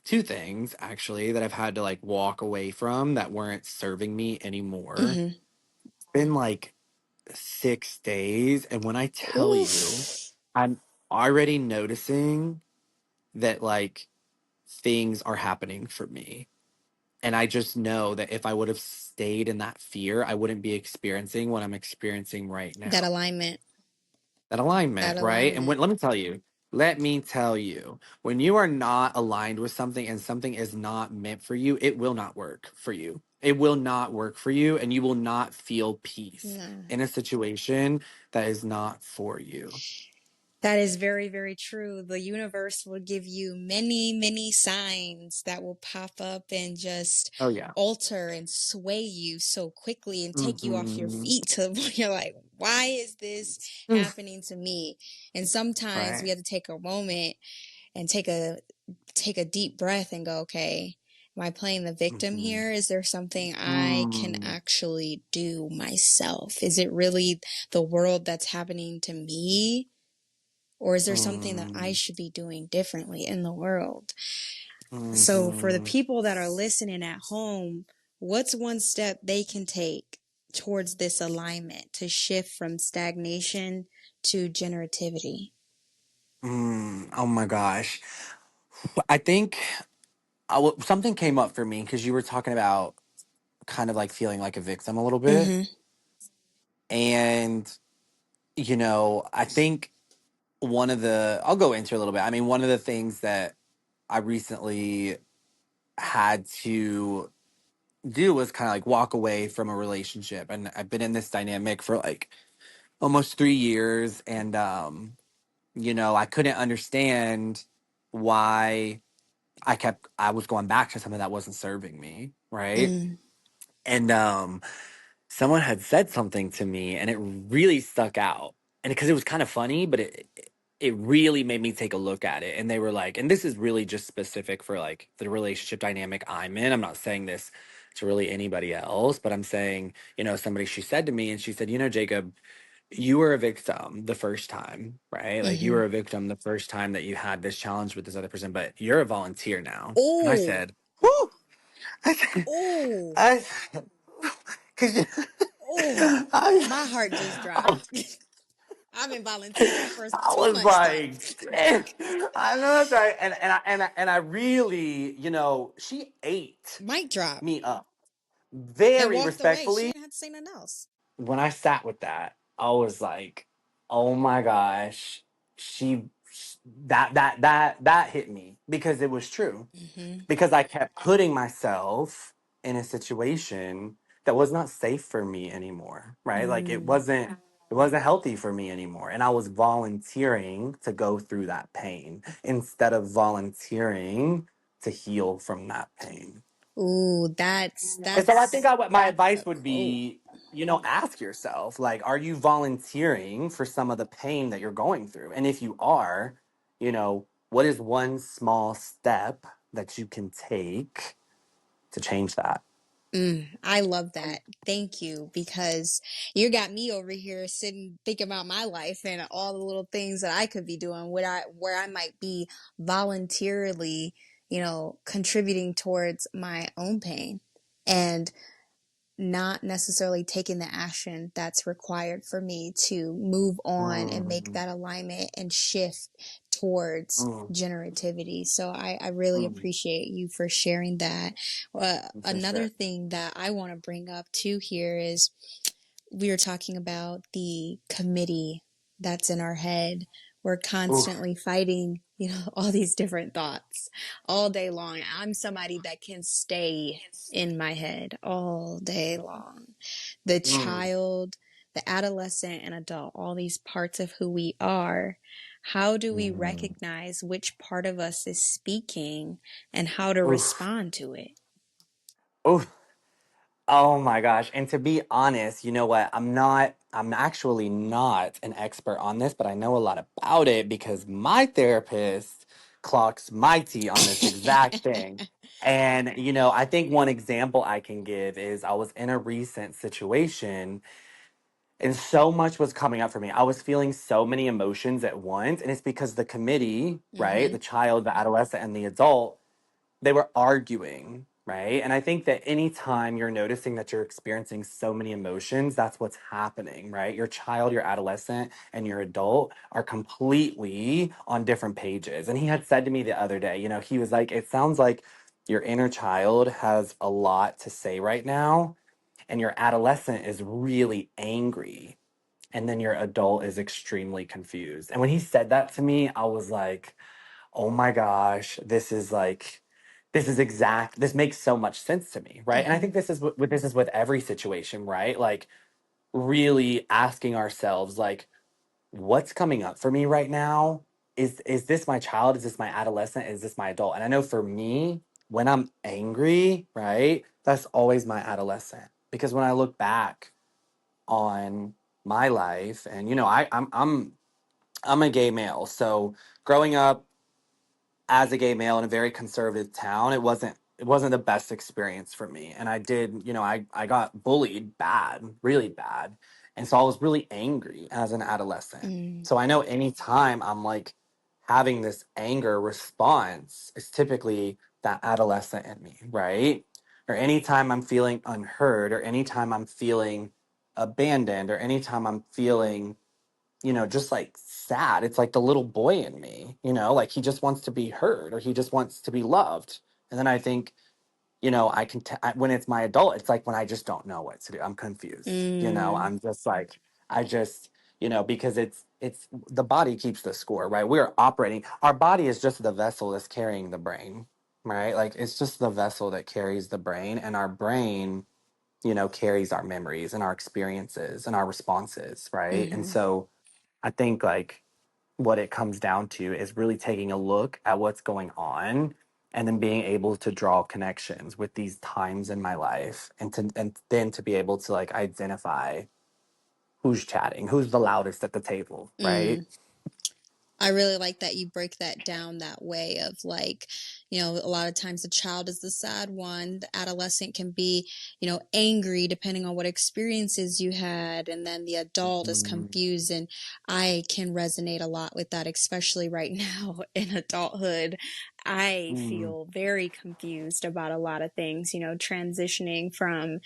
two things actually that I've had to like walk away from that weren't serving me anymore. Hmm. It's been like 6 days. And when I tell you, Oof. I'm already noticing that like, things are happening for me. And I just know that if I would have stayed in that fear, I wouldn't be experiencing what I'm experiencing right That now. alignment. That That alignment, right? And alignment. when, let me tell you, when you are not aligned with something and something is not meant for you, it will not work for you. It will not work for you, and you will not feel peace No. in a situation that is not for you. That is very, very true. The universe will give you many, many signs that will pop up and just Oh, yeah. alter and sway you so quickly and take you off your Hmm. feet to the point you're like, why is this happening to me? And sometimes we Right. have to take a moment and take a deep breath and go, okay, am I playing the victim Hmm. here? Is there something I can Mm. actually do myself? Is it really the world that's happening to me? Or is there something that I Mm. should be doing differently in the world? So, for the Hmm. people that are listening at home, what's one step they can take towards this alignment to shift from stagnation to generativity? Oh my gosh. I think something came up for me because you were talking about kind of like feeling like a victim a little bit. Mm-hmm. And, I think I'll go into it a little bit. I mean, one of the things that I recently had to do was kind of like walk away from a relationship. And I've been in this dynamic for like almost 3 years. And, I couldn't understand why I was going back to something that wasn't serving me, right? Mm. And someone had said something to me and it really stuck out. And because it was kind of funny, but it really made me take a look at it. And they were like, and this is really just specific for like the relationship dynamic I'm in. I'm not saying this to really anybody else, but I'm saying, somebody she said to me and she said, Jacob, you were a victim the first time, right? Like you Mm-hmm. were a victim the first time that you had this challenge with this other person, but you're a volunteer now. And I Oh, said, whoo! I said, oh, I, cause oh, I, my heart just I, dropped. I've been volunteering for I too was much stuff. like, "Damn." I know that's right. And I really, she ate Mic drop me up and very walked away. She respectfully. didn't have to say nothing else. When I sat with that, I was like, "Oh my gosh, she that hit me because it was true." Mm-hmm. Because I kept putting myself in a situation that was not safe for me anymore, right? Like Mm. it wasn't healthy for me anymore. And I was volunteering to go through that pain instead of volunteering to heal from that pain. Ooh, And so I think that's what my advice would oh. be, ask yourself, like, are you volunteering for some of the pain that you're going through? And if you are, what is one small step that you can take to change that? I love that. Thank you, because you got me over here sitting thinking about my life and all the little things that I could be doing, where I might be voluntarily, contributing towards my own pain. And not necessarily taking the action that's required for me to move on and make Mm, that alignment and shift towards mm, generativity. So I really mm, appreciate you for sharing that. for Another sure. thing that I want to bring up too here is we were talking about the committee that's in our head. We're Oof. constantly fighting, all these different thoughts all day long. I'm somebody that can stay in my head all day long. The Mm, child, the adolescent, and adult, all these parts of who we are. How do we mm, recognize which part of us is speaking and how to oof. respond to it? Oof. Oh my gosh. And to be honest, you know what? I'm actually not an expert on this, but I know a lot about it because my therapist clocks my tea on this exact thing. And, I think one example I can give is I was in a recent situation and so much was coming up for me. I was feeling so many emotions at once. And it's because the committee, right? Mm-hmm. The child, the adolescent, and the adult, they were arguing, right? And I think that anytime you're noticing that you're experiencing so many emotions, that's what's happening, right? Your child, your adolescent, and your adult are completely on different pages. And he had said to me the other day, he was like, it sounds like your inner child has a lot to say right now, and your adolescent is really angry. And then your adult is extremely confused. And when he said that to me, I was like, oh my gosh, this makes so much sense to me, right? And I Mm-hmm. think this is with every situation, right? Like really asking ourselves, like, what's coming up for me right now? Is this my child? Is this my adolescent? Is this my adult? And I know for me, when I'm angry, right, that's always my adolescent. Because when I look back on my life, and I'm a gay male, so growing up as a gay male in a very conservative town, it wasn't the best experience for me. And I did, I got bullied bad, really bad. And so I was really angry as an adolescent. Mm. So I know anytime I'm like having this anger response is typically that adolescent in me, right? Or anytime I'm feeling unheard, or anytime I'm feeling abandoned, or anytime I'm feeling just like sad. It's like the little boy in me, like he just wants to be heard or he just wants to be loved. And then I think, when it's my adult, it's like when I just don't know what to do. I'm confused. Mm. I'm just like, I just, because it's the body keeps the score, right? We're operating. Our body is just the vessel that's carrying the brain, right? Like it's just the vessel that carries the brain, and our brain, carries our memories and our experiences and our responses, right? And Mm-hmm. so, I think like what it comes down to is really taking a look at what's going on and then being able to draw connections with these times in my life and then to be able to like identify who's chatting, who's the loudest at the table, right? Mm. I really like that you break that down that way of like, a lot of times the child is the sad one. The adolescent can be, angry depending on what experiences you had. And then the adult is Mm, confused. And I can resonate a lot with that, especially right now in adulthood. I mm, feel very confused about a lot of things, transitioning from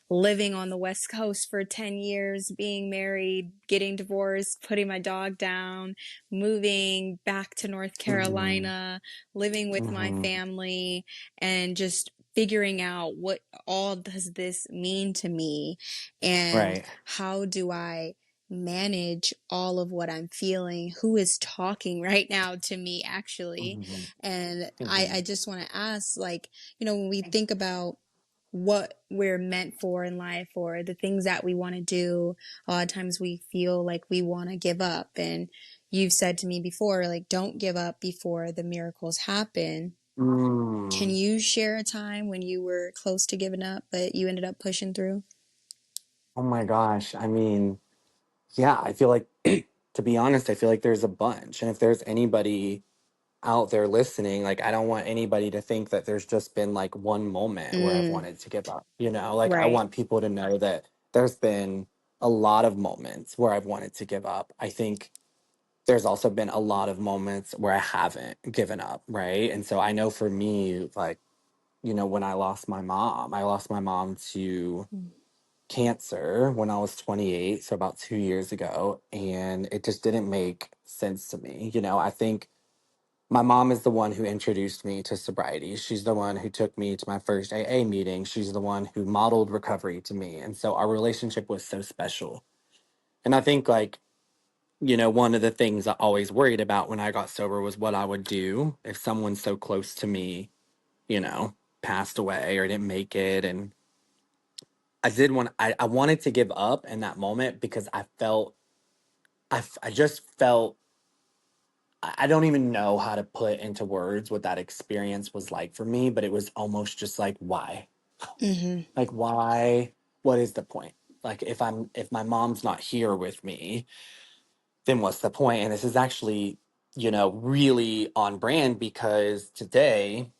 living on the West Coast for 10 years, being married, getting divorced, putting my dog down, moving back to North mm, Carolina, living with my mm, family, and just figuring out what all does this mean to me and right. how do I manage all of what I'm feeling, who is talking right now to me actually. Mhm, And I mhm, just want to ask, like, when we think about what we're meant for in life or the things that we want to do, a lot of times we feel like we want to give up. And you've said to me before, like, don't give up before the miracles happen. Can mm. you share a time when you were close to giving up, but you ended up pushing through? Oh my gosh. I mean, yeah, I feel like to be honest, I feel like there's a bunch. And if there's anybody out there listening, like, I don't want anybody to think that there's just been like one moment where I've Mm, wanted to give up, you know? Like, I right. want people to know that there's been a lot of moments where I've wanted to give up. I think there's also been a lot of moments where I haven't given up, right? And so I know for me, like, when I lost my mom to Mm, cancer when I was 28, so about 2 years ago, and it just didn't make sense to me. I think my mom is the one who introduced me to sobriety. She's the one who took me to my first AA meeting. She's the one who modeled recovery to me. And so our relationship was so special. And I think, like, one of the things I always worried about when I got sober was what I would do if someone so close to me, you know, passed away or didn't make it. And I wanted to give up in that moment because I just felt, I don't even know how to put into words what that experience was like for me, but it was almost just like, why? mhm, Like, why? What is the point? Like, if my mom's not here with me, then what's the point? And this is actually, really on brand because today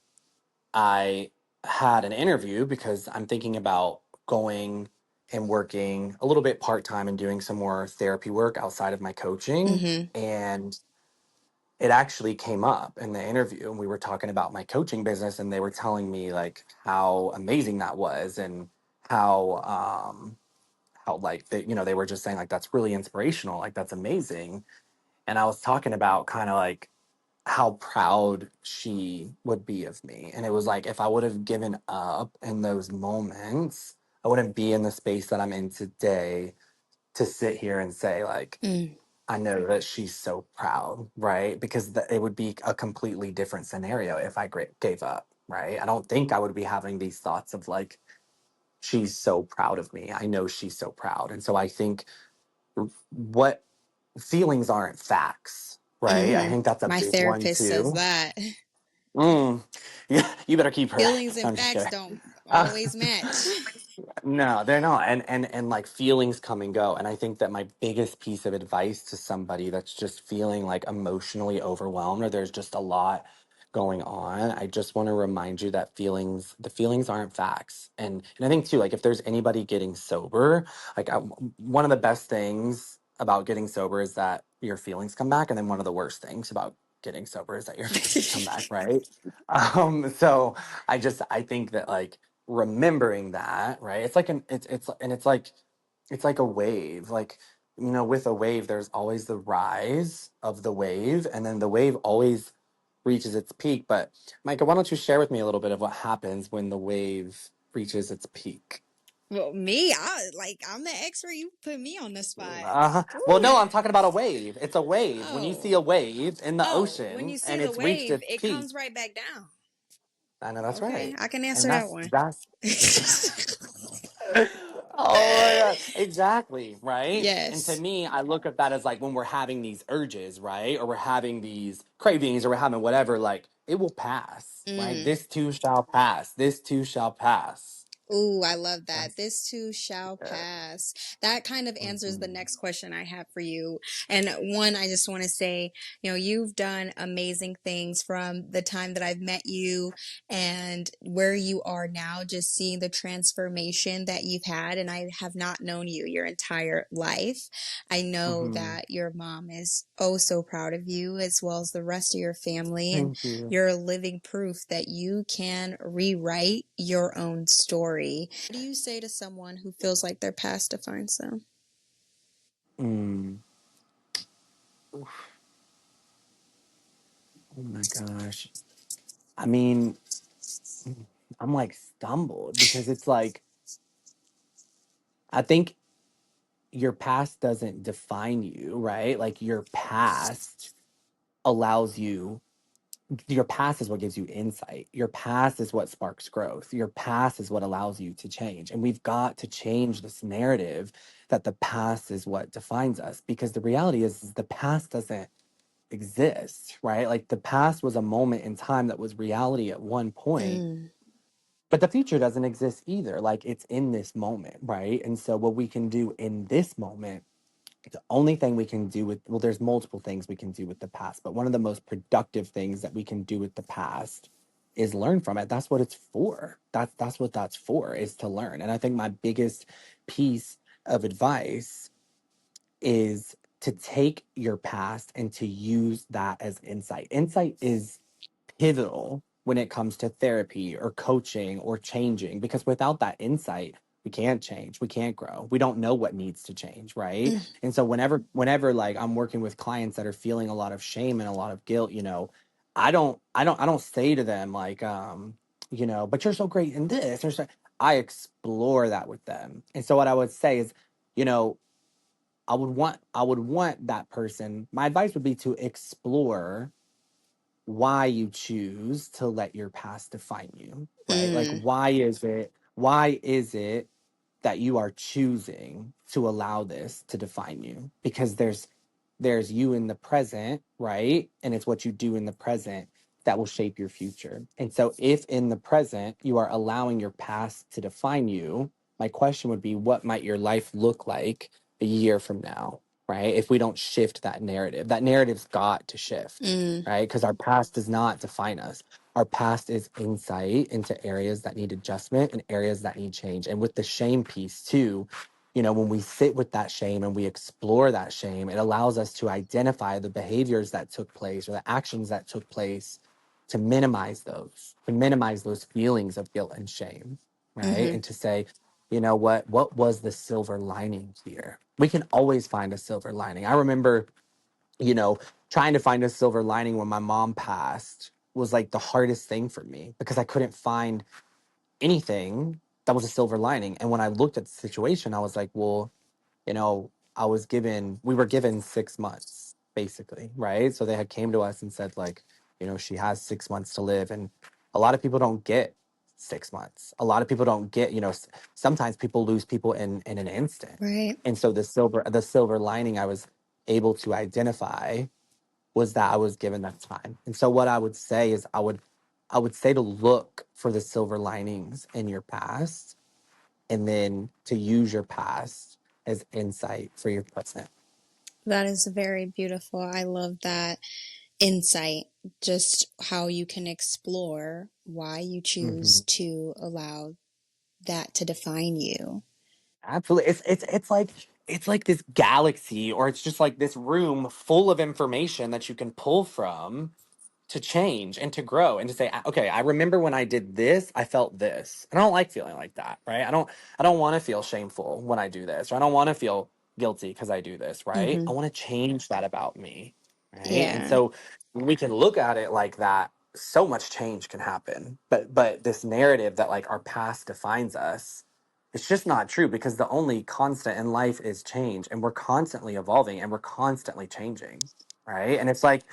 I had an interview because I'm thinking about going and working a little bit part time and doing some more therapy work outside of my coaching. mhm. And it actually came up in the interview, and we were talking about my coaching business, and they were telling me like how amazing that was, and how like they were just saying like that's really inspirational, like that's amazing. And I was talking about kind of like how proud she would be of me. And it was like, if I would have given up in those moments, I wouldn't be in the space that I'm in today to sit here and say, like, Mm, I know that she's so proud, right? Because it would be a completely different scenario if I gave up, right? I don't think I would be having these thoughts of like, she's so proud of me. I know she's so proud. And so I think what feelings aren't facts, right? I mhm. think that's a My big one therapist says too. that. Mm. Yeah, you better keep her. Feelings No, and I'm just facts kidding. don't Uh, always match. no, they're not. And like feelings come and go. And I think that my biggest piece of advice to somebody that's just feeling like emotionally overwhelmed or there's just a lot going on, I just want to remind you that the feelings aren't facts. And I think too, like if there's anybody getting sober, like one of the best things about getting sober is that your feelings come back, and then one of the worst things about getting sober is that your feelings come back, right? So I think that like remembering that, right? It's like it's like a wave. Like, with a wave, there's always the rise of the wave, and then the wave always reaches its peak. But Micah, why don't you share with me a little bit of what happens when the wave reaches its peak? Well, me, I'm the expert. You put me on the spot. Well, Ooh. no, I'm talking about a wave. It's a wave. When you see Oh. a wave in the Oh, when you ocean see and the it's reached wave, its it peak, comes right back down. I know that's Okay, right. I can answer And that that's one. that's oh my God. Exactly. Right. And to Yes. me, I look at that as like when we're having these urges, right? Or we're having these cravings or we're having whatever, like it will pass, right? Mm. This too shall pass. This too shall pass. Ooh, I love that. That's This too shall good. pass. That kind of answers the Hmm. next question I have for you. And one, I just want to say, you've done amazing things from the time that I've met you and where you are now, just seeing the transformation that you've had. And I have not known you your entire life. I know Hmm. that your mom is oh so proud of you, as well as the rest of your family. And Thank you. you're living proof that you can rewrite your own story. What do you say to someone who feels like their past defines them? Mm. Oh my gosh. I mean, I'm like stumbled because it's like, I think your past doesn't define you, right? Like your past allows you, your past is what gives you insight. Your past is what sparks growth. Your past is what allows you to change. And we've got to change this narrative that the past is what defines us, because the reality is the past doesn't exist, right? Like the past was a moment in time that was reality at one point, Mm, but the future doesn't exist either. Like it's in this moment, right? And so what we can do in this moment The only thing we can do with, well, there's multiple things we can do with the past, but one of the most productive things that we can do with the past is learn from it. That's what it's for. That's what that's for, is to learn. And I think my biggest piece of advice is to take your past and to use that as insight. Insight is pivotal when it comes to therapy or coaching or changing, because without that insight, we can't change, we can't grow, we don't know what needs to change, right? Mm, And so whenever like I'm working with clients that are feeling a lot of shame and a lot of guilt, I don't say to them like, but you're so great in this, I explore that with them. And so what I would say is, you know I would want that person, my advice would be to explore why you choose to let your past define you, right? Like, mm, why is it that you are choosing to allow this to define you? Because there's you in the present, right? And it's what you do in the present that will shape your future. And so if in the present you are allowing your past to define you, my question would be, what might your life look like a year from now, right? If we don't shift that narrative, that narrative's got to shift, mm, right? Because our past does not define us. Our past is insight into areas that need adjustment and areas that need change. And with the shame piece too, when we sit with that shame and we explore that shame, it allows us to identify the behaviors that took place or the actions that took place, to minimize those feelings of guilt and shame, right? mm-hmm. And to say, what was the silver lining here? We can always find a silver lining. I remember, you know, trying to find a silver lining when my mom passed was like the hardest thing for me, because I couldn't find anything that was a silver lining. And when I looked at the situation, I was like, well, we were given 6 months basically, right? So they had came to us and said, like, she has 6 months to live. And a lot of people don't get 6 months. A lot of people don't get, sometimes people lose people in an instant. Right. And so the silver lining I was able to identify was that I was given that time. And so what I would say is, I would say to look for the silver linings in your past, and then to use your past as insight for your present. That is very beautiful. I love that insight, just how you can explore why you choose Hmm. to allow that to define you. Absolutely. It's like this galaxy, or it's just like this room full of information that you can pull from to change and to grow and to say, okay, I remember when I did this, I felt this. And I don't like feeling like that, right? I don't want to feel shameful when I do this, or I don't want to feel guilty because I do this, right? Hmm. I want to change that about me, right? And Yeah. so when we can look at it like that, so much change can happen. But this narrative that like our past defines us, it's just not true, because the only constant in life is change, and we're constantly evolving and we're constantly changing, right? And it's like,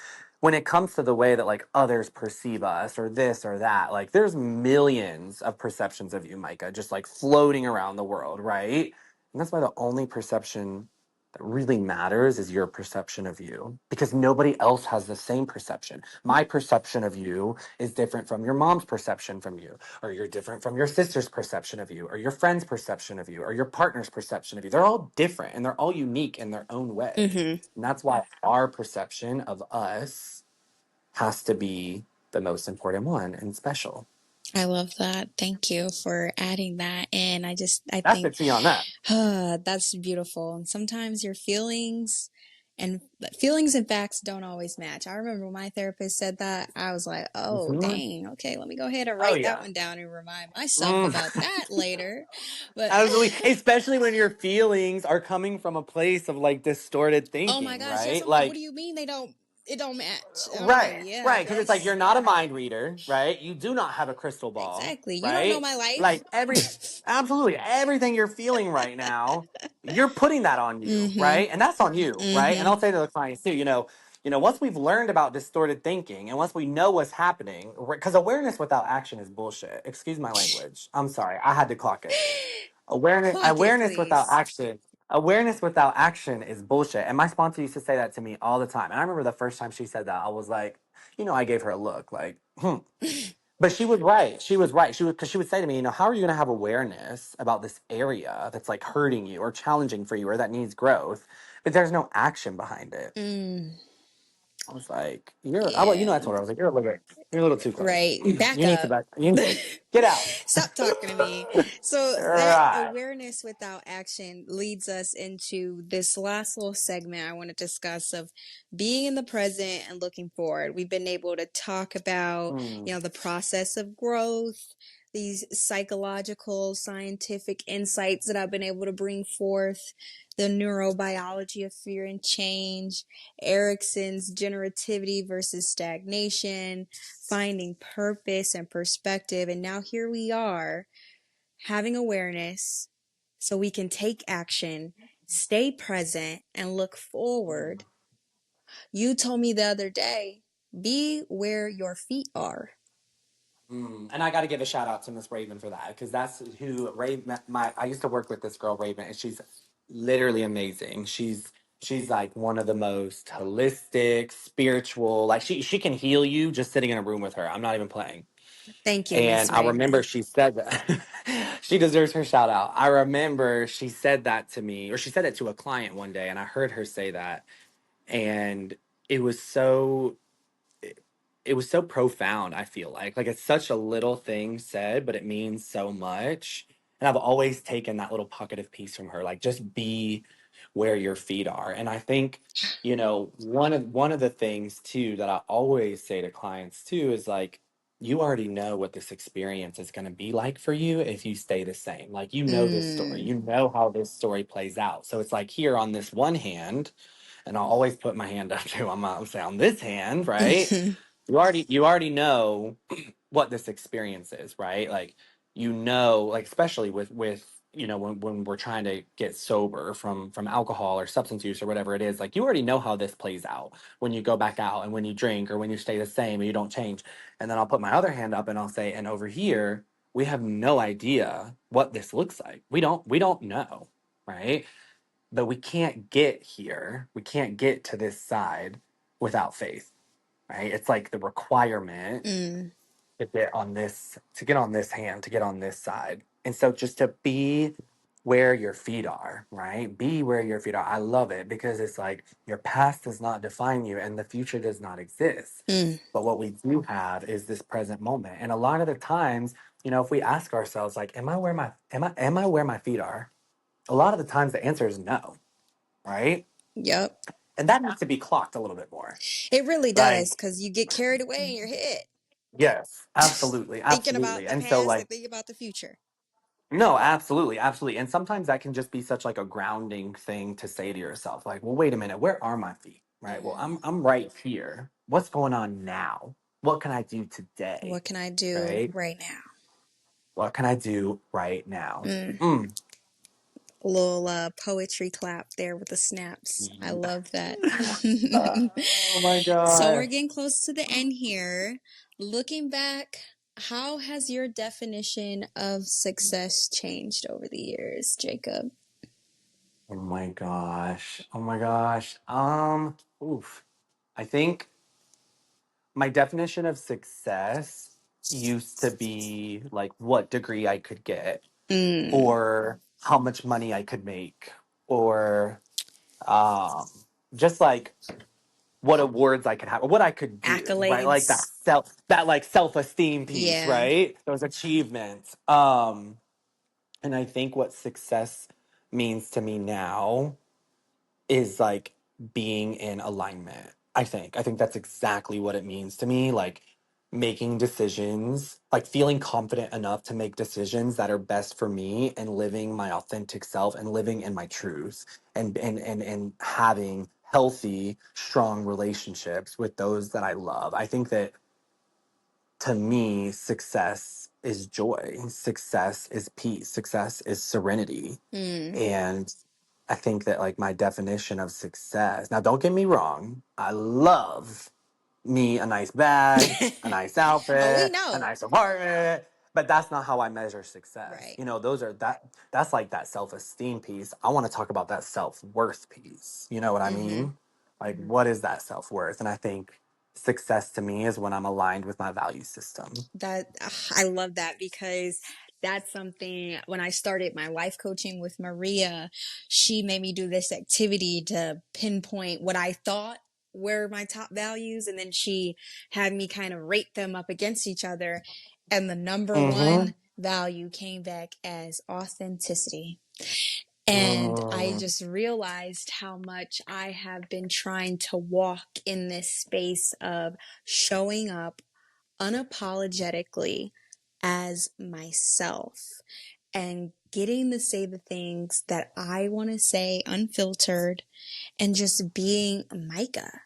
when it comes to the way that like others perceive us or this or that, like there's millions of perceptions of you, Micah, just like floating around the world, right? And that's why the only perception that really matters is your perception of you, because nobody else has the same perception. My perception of you is different from your mom's perception from you, or you're different from your sister's perception of you, or your friend's perception of you, or your partner's perception of you. They're all different and they're all unique in their own way. Hmm. And that's why our perception of us has to be the most important one and special. I love that. Thank you for adding that in. I That's the think, tea on that. that's beautiful. And sometimes your and feelings and facts don't always match. I remember when my therapist said that, I was like, oh, Mhm. dang. Okay, let me go ahead and Oh, write that yeah. one down and remind myself Mm. about that later. But Absolutely. Especially when your feelings are coming from a place of like distorted oh my thinking, gosh, yes. right? I'm like, what do Like, you mean it don't match? I'm like, right, yeah, right. Because it's like, that's you're not a mind reader, right? You do not have a crystal ball, exactly. You don't know right? my life. Like, absolutely everything you're feeling right now, you're putting that on you, Mm-hmm. right? And that's on you, right? And Mm-hmm. I'll say to the clients too, once we've learned about distorted thinking and once we know what's happening, because awareness without action is bullshit. Excuse my language. I'm sorry. I had to clock it. Awareness, Clock it, awareness without please. action. Awareness without action is bullshit. And my sponsor used to say that to me all the time. And I remember the first time she said that, I was like, I gave her a look like, But she was right. She was right. She was because she would say to me, you know, how are you going to have awareness about this area that's like hurting you or challenging for you or that needs growth, but there's no action behind it. Mm, I was like, you're. I, well, you know, yeah, I told her I was like, you're a little too close. right. Back You need to up. back. You get out. Stop talking to me. So that Right. awareness without action leads us into this last little segment I want to discuss of being in the present and looking forward. We've been able to talk about, Mm, the process of growth, these psychological, scientific insights that I've been able to bring forth, the neurobiology of fear and change, Erickson's generativity versus stagnation, finding purpose and perspective. And now here we are having awareness so we can take action, stay present, and look forward. You told me the other day, be where your feet are. And I got to give a shout out to Miss Raven for that because that's who Raven. I used to work with this girl Raven, and she's literally amazing. She's like one of the most holistic, spiritual. Like she can heal you just sitting in a room with her. I'm not even playing. Thank you, And Miss I remember Raven. she said that she deserves her shout out. I remember she said that to me, or she said it to a client one day, and I heard her say that, and it was so it was so profound. I feel like it's such a little thing said, but it means so much. And I've always taken that little pocket of peace from her, like just be where your feet are. And I think, you know, one of the things too that I always say to clients too is like, you already know what this experience is going to be like for you if you stay the same. Like, you know this story, Mm. you know how this story plays out. So it's like here on this one hand, and I'll always put my hand up too. I'm saying on this hand, right? You already know what this experience is, right? Like, you know, like especially with you know when we're trying to get sober from alcohol or substance use or whatever it is, like you already know how this plays out when you go back out and when you drink or when you stay the same and you don't change. And then I'll put my other hand up and I'll say, and over here we have no idea what this looks like. We don't know, right? But we can't get here. We can't get to this side without faith, right? It's like the requirement Mm. to get on this hand, to get on this side. And so just to be where your feet are, right? Be where your feet are. I love it because it's like your past does not define you and the future does not exist. Mm. But what we do have is this present moment. And a lot of the times, you know, if we ask ourselves like, am I where my feet are? A lot of the times the answer is no, right? Yep. And that needs to be clocked a little bit more. It really Like, does because you get carried away in your head, yes, absolutely, thinking about absolutely. the And so past and like, thinking about the future. no, absolutely, absolutely. And sometimes that can just be such like a grounding thing to say to yourself, like, well, wait a minute, where are my feet? Right. Well, Mm. I'm right here. What's going on now? What can I do today? What can I do Right? right now? What can I do right now? Mm. Mm. A little poetry clap there with the snaps. I love that. Oh my So we're gosh. getting close to the end here. Looking back, how has your definition of success changed over the years, Jacob? Oh my gosh. Oh my gosh. Oof. I think my definition of success used to be like what degree I could get Mm. or how much money I could make or um just like what awards I could have or what I could do, right? Like Accolades. that like self-esteem piece, Yeah. right? Those achievements. And I think what success means to me now is like being in alignment. I think that's exactly what it means to me, like making decisions, like feeling confident enough to make decisions that are best for me and living my authentic self and living in my truth and having healthy, strong relationships with those that I love. I think that to me success is joy, success is peace, success is serenity. Mm. And I think that like my definition of success. Now, don't get me wrong. I love me a nice bag, a nice Oh, we outfit, a know. nice apartment, but that's not how I measure success. Right. You know, that's like that self-esteem piece. I want to talk about that self-worth piece. You know what I Mm-hmm. mean? Like what is that self-worth? And I think success to me is when I'm aligned with my value system. I love that because that's something when I started my life coaching with Maria, she made me do this activity to pinpoint what I thought were my top values. And then she had me kind of rate them up against each other. And the number Mm-hmm. one value came back as authenticity. And I Mm, just realized how much I have been trying to walk in this space of showing up unapologetically as myself and getting to say the things that I want to say unfiltered and just being Micah.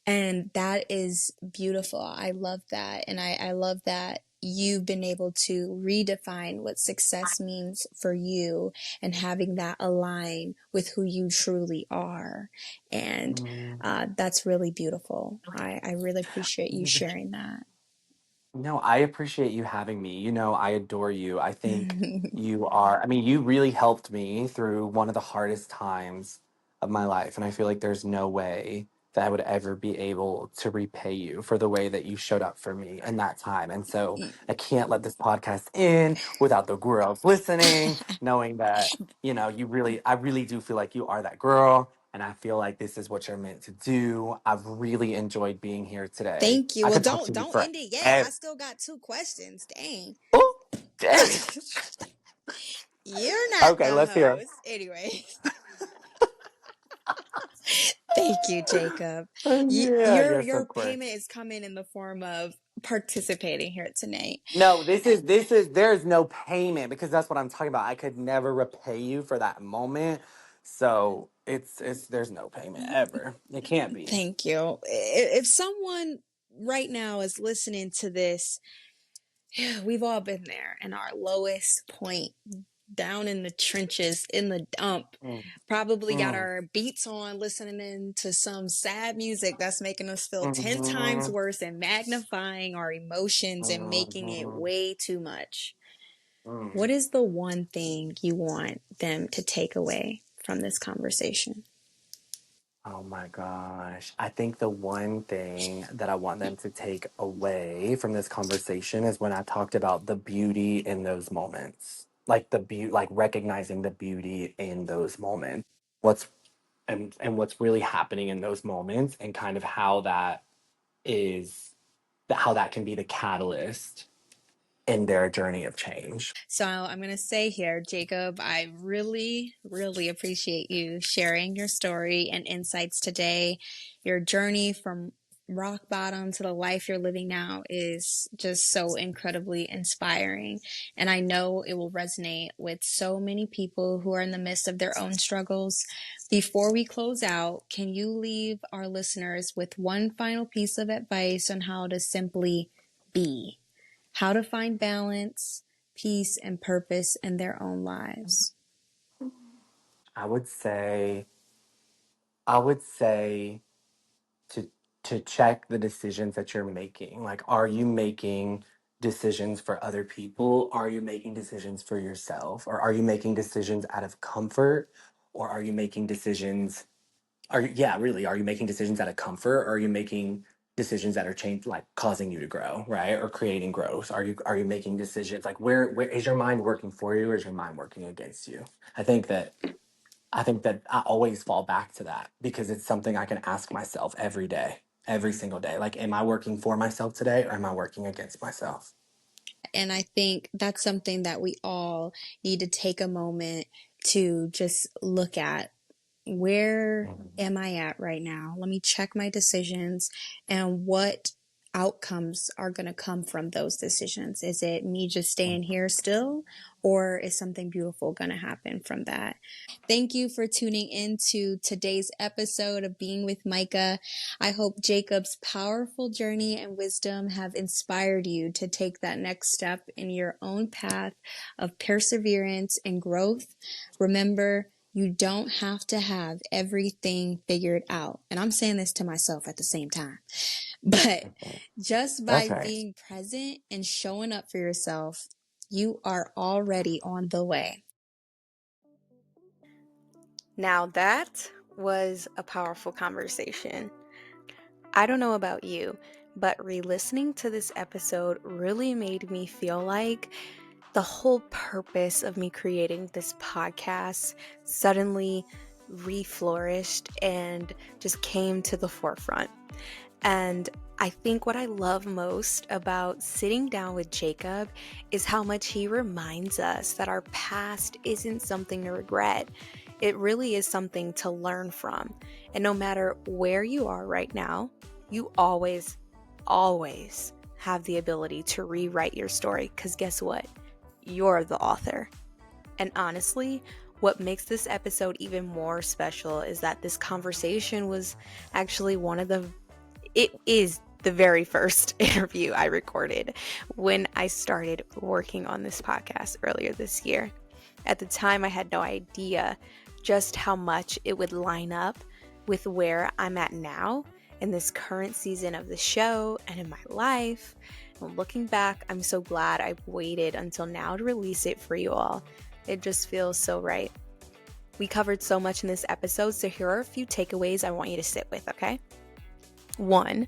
And that is beautiful. I love that. And I love that you've been able to redefine what success means for you and having that align with who you truly are. And mm. that's really beautiful. I really appreciate you sharing that. No, I appreciate you having me. I adore you. I think you are, I mean, you really helped me through one of the hardest times of my life. And I feel like there's no way that I would ever be able to repay you for the way that you showed up for me in that time. And so I can't let this podcast in without the girls listening, knowing that, I really do feel like you are that girl. And I feel like this is what you're meant to do. I've really enjoyed being here today. Thank you. I Well, could talk don't to you don't for end it yet. I ever. still got two questions. Dang. Oh, dang. You're not Okay, the let's hear 'em. host. Anyway, thank you, Jacob. Yeah, Your you're so your quick. payment is coming in the form of participating here tonight. No, there's no payment because that's what I'm talking about. I could never repay you for that moment. So there's no payment ever. It can't be. Thank you. If someone right now is listening to this, we've all been there in our lowest point, down in the trenches, in the dump. Mm, Probably got mm, our beats on, listening to some sad music that's making us feel 10 times mhm, worse and magnifying our emotions and making it mhm, way too much. What mm. is the one thing you want them to take away from this conversation? Oh my gosh. I think the one thing that I want them to take away from this conversation is when I talked about the beauty in those moments. Like like recognizing the beauty in those moments. What's and what's really happening in those moments and kind of is how that can be the catalyst in their journey of change. So I'm going to say here, Jacob, I really, really appreciate you sharing your story and insights today. Your journey from rock bottom to the life you're living now is just so incredibly inspiring. And I know it will resonate with so many people who are in the midst of their own struggles. Before we close out, can you leave our listeners with one final piece of advice on how to simply be? How to find balance, peace, and purpose in their own lives. I would say I would say to check the decisions that you're making. Like, are you making decisions for other people? Are you making decisions for yourself? Or are you making decisions out of comfort? Or are you making decisions yeah, really, are you making decisions out of comfort? Or are you making decisions that are change like causing you to grow, right? Or creating growth? Are you making decisions like where is your mind working for you or is your mind working against you? I think that I think that I always fall back to that because it's something I can ask myself every day, every single day. Like, am I working for myself today or am I working against myself? And I think that's something that we all need to take a moment to just look at. Where Mhm. am I at right now? Let me check my decisions and what outcomes are going to come from those decisions. Is it me just staying here still, or is something beautiful going to happen from that? Thank you for tuning in to today's episode of Being with Micah. I hope Jacob's powerful journey and wisdom have inspired you to take that next step in your own path of perseverance and growth. Remember, you don't have to have everything figured out. And I'm saying this to myself at the same time. But just That's by right. being present and showing up for yourself, you are already on the way. Now that was a powerful conversation. I don't know about you, but re-listening to this episode really made me feel like the whole purpose of me creating this podcast suddenly reflourished and just came to the forefront. And I think what I love most about sitting down with Jacob is how much he reminds us that our past isn't something to regret. It really is something to learn from. And no matter where you are right now, you always have the ability to rewrite your story. Because guess what? You're the author. And honestly, what makes this episode even more special is that this conversation was actually it is the very first interview I recorded when I started working on this podcast earlier this year. At the time, I had no idea just how much it would line up with where I'm at now in this current season of the show and in my life. And looking back, I'm so glad I waited until now to release it for you all. It just feels so right. We covered so much in this episode, so here are a few takeaways I want you to sit with, okay? 1,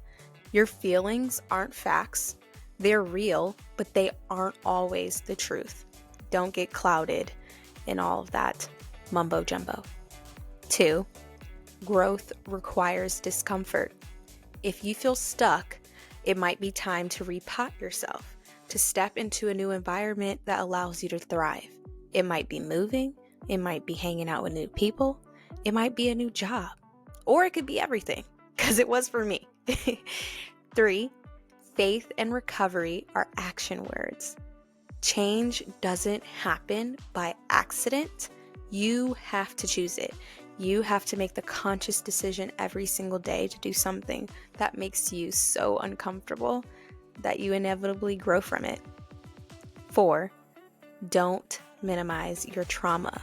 your feelings aren't facts. They're real, but they aren't always the truth. Don't get clouded in all of that mumbo jumbo. 2, growth requires discomfort. If you feel stuck, it might be time to repot yourself, to step into a new environment that allows you to thrive. It might be moving, it might be hanging out with new people, it might be a new job, or it could be everything, because it was for me. 3, faith and recovery are action words. Change doesn't happen by accident. You have to choose it. You have to make the conscious decision every single day to do something that makes you so uncomfortable that you inevitably grow from it. 4, don't minimize your trauma.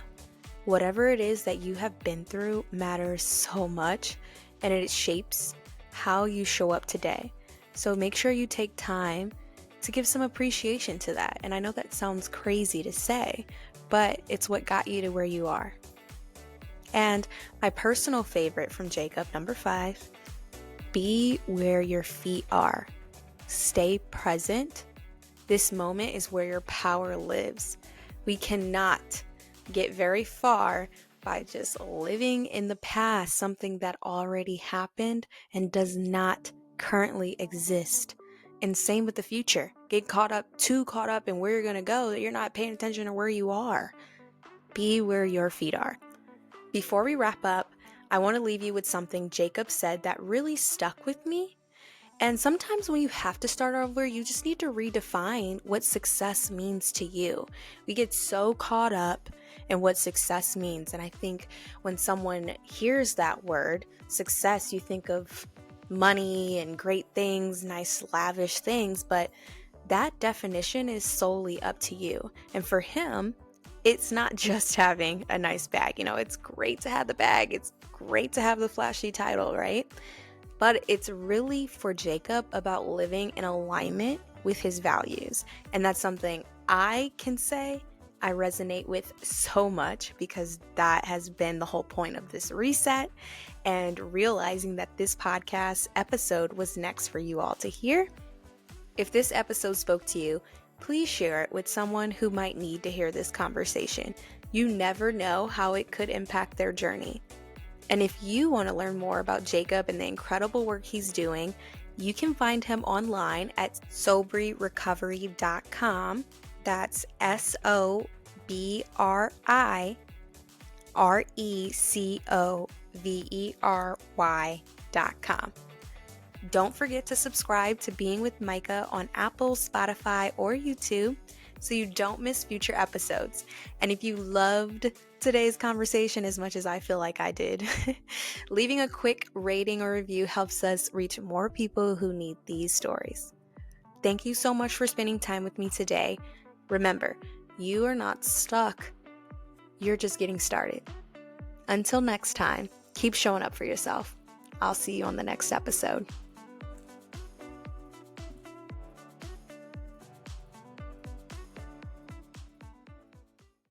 Whatever it is that you have been through matters so much, and it shapes how you show up today. So make sure you take time to give some appreciation to that. And I know that sounds crazy to say, but it's what got you to where you are. And my personal favorite from Jacob, number 5, be where your feet are. Stay present. This moment is where your power lives. We cannot get very far by just living in the past, something that already happened and does not currently exist. And same with the future. Get too caught up in where you're going to go that you're not paying attention to where you are. Be where your feet are. Before we wrap up, I want to leave you with something Jacob said that really stuck with me. And sometimes when you have to start over, you just need to redefine what success means to you. We get so caught up in what success means. And I think when someone hears that word, success, you think of money and great things, nice, lavish things. But that definition is solely up to you. And for him, it's not just having a nice bag. It's great to have the bag. It's great to have the flashy title, right? But it's really for Jacob about living in alignment with his values. And that's something I can say I resonate with so much, because that has been the whole point of this reset, and realizing that this podcast episode was next for you all to hear. If this episode spoke to you, please share it with someone who might need to hear this conversation. You never know how it could impact their journey. And if you want to learn more about Jacob and the incredible work he's doing, you can find him online at sobryrecovery.com. That's SOBRIRECOVERY.com. Don't forget to subscribe to Being with Micah on Apple, Spotify, or YouTube so you don't miss future episodes. And if you loved today's conversation as much as I feel like I did, leaving a quick rating or review helps us reach more people who need these stories. Thank you so much for spending time with me today. Remember, you are not stuck. You're just getting started. Until next time, keep showing up for yourself. I'll see you on the next episode.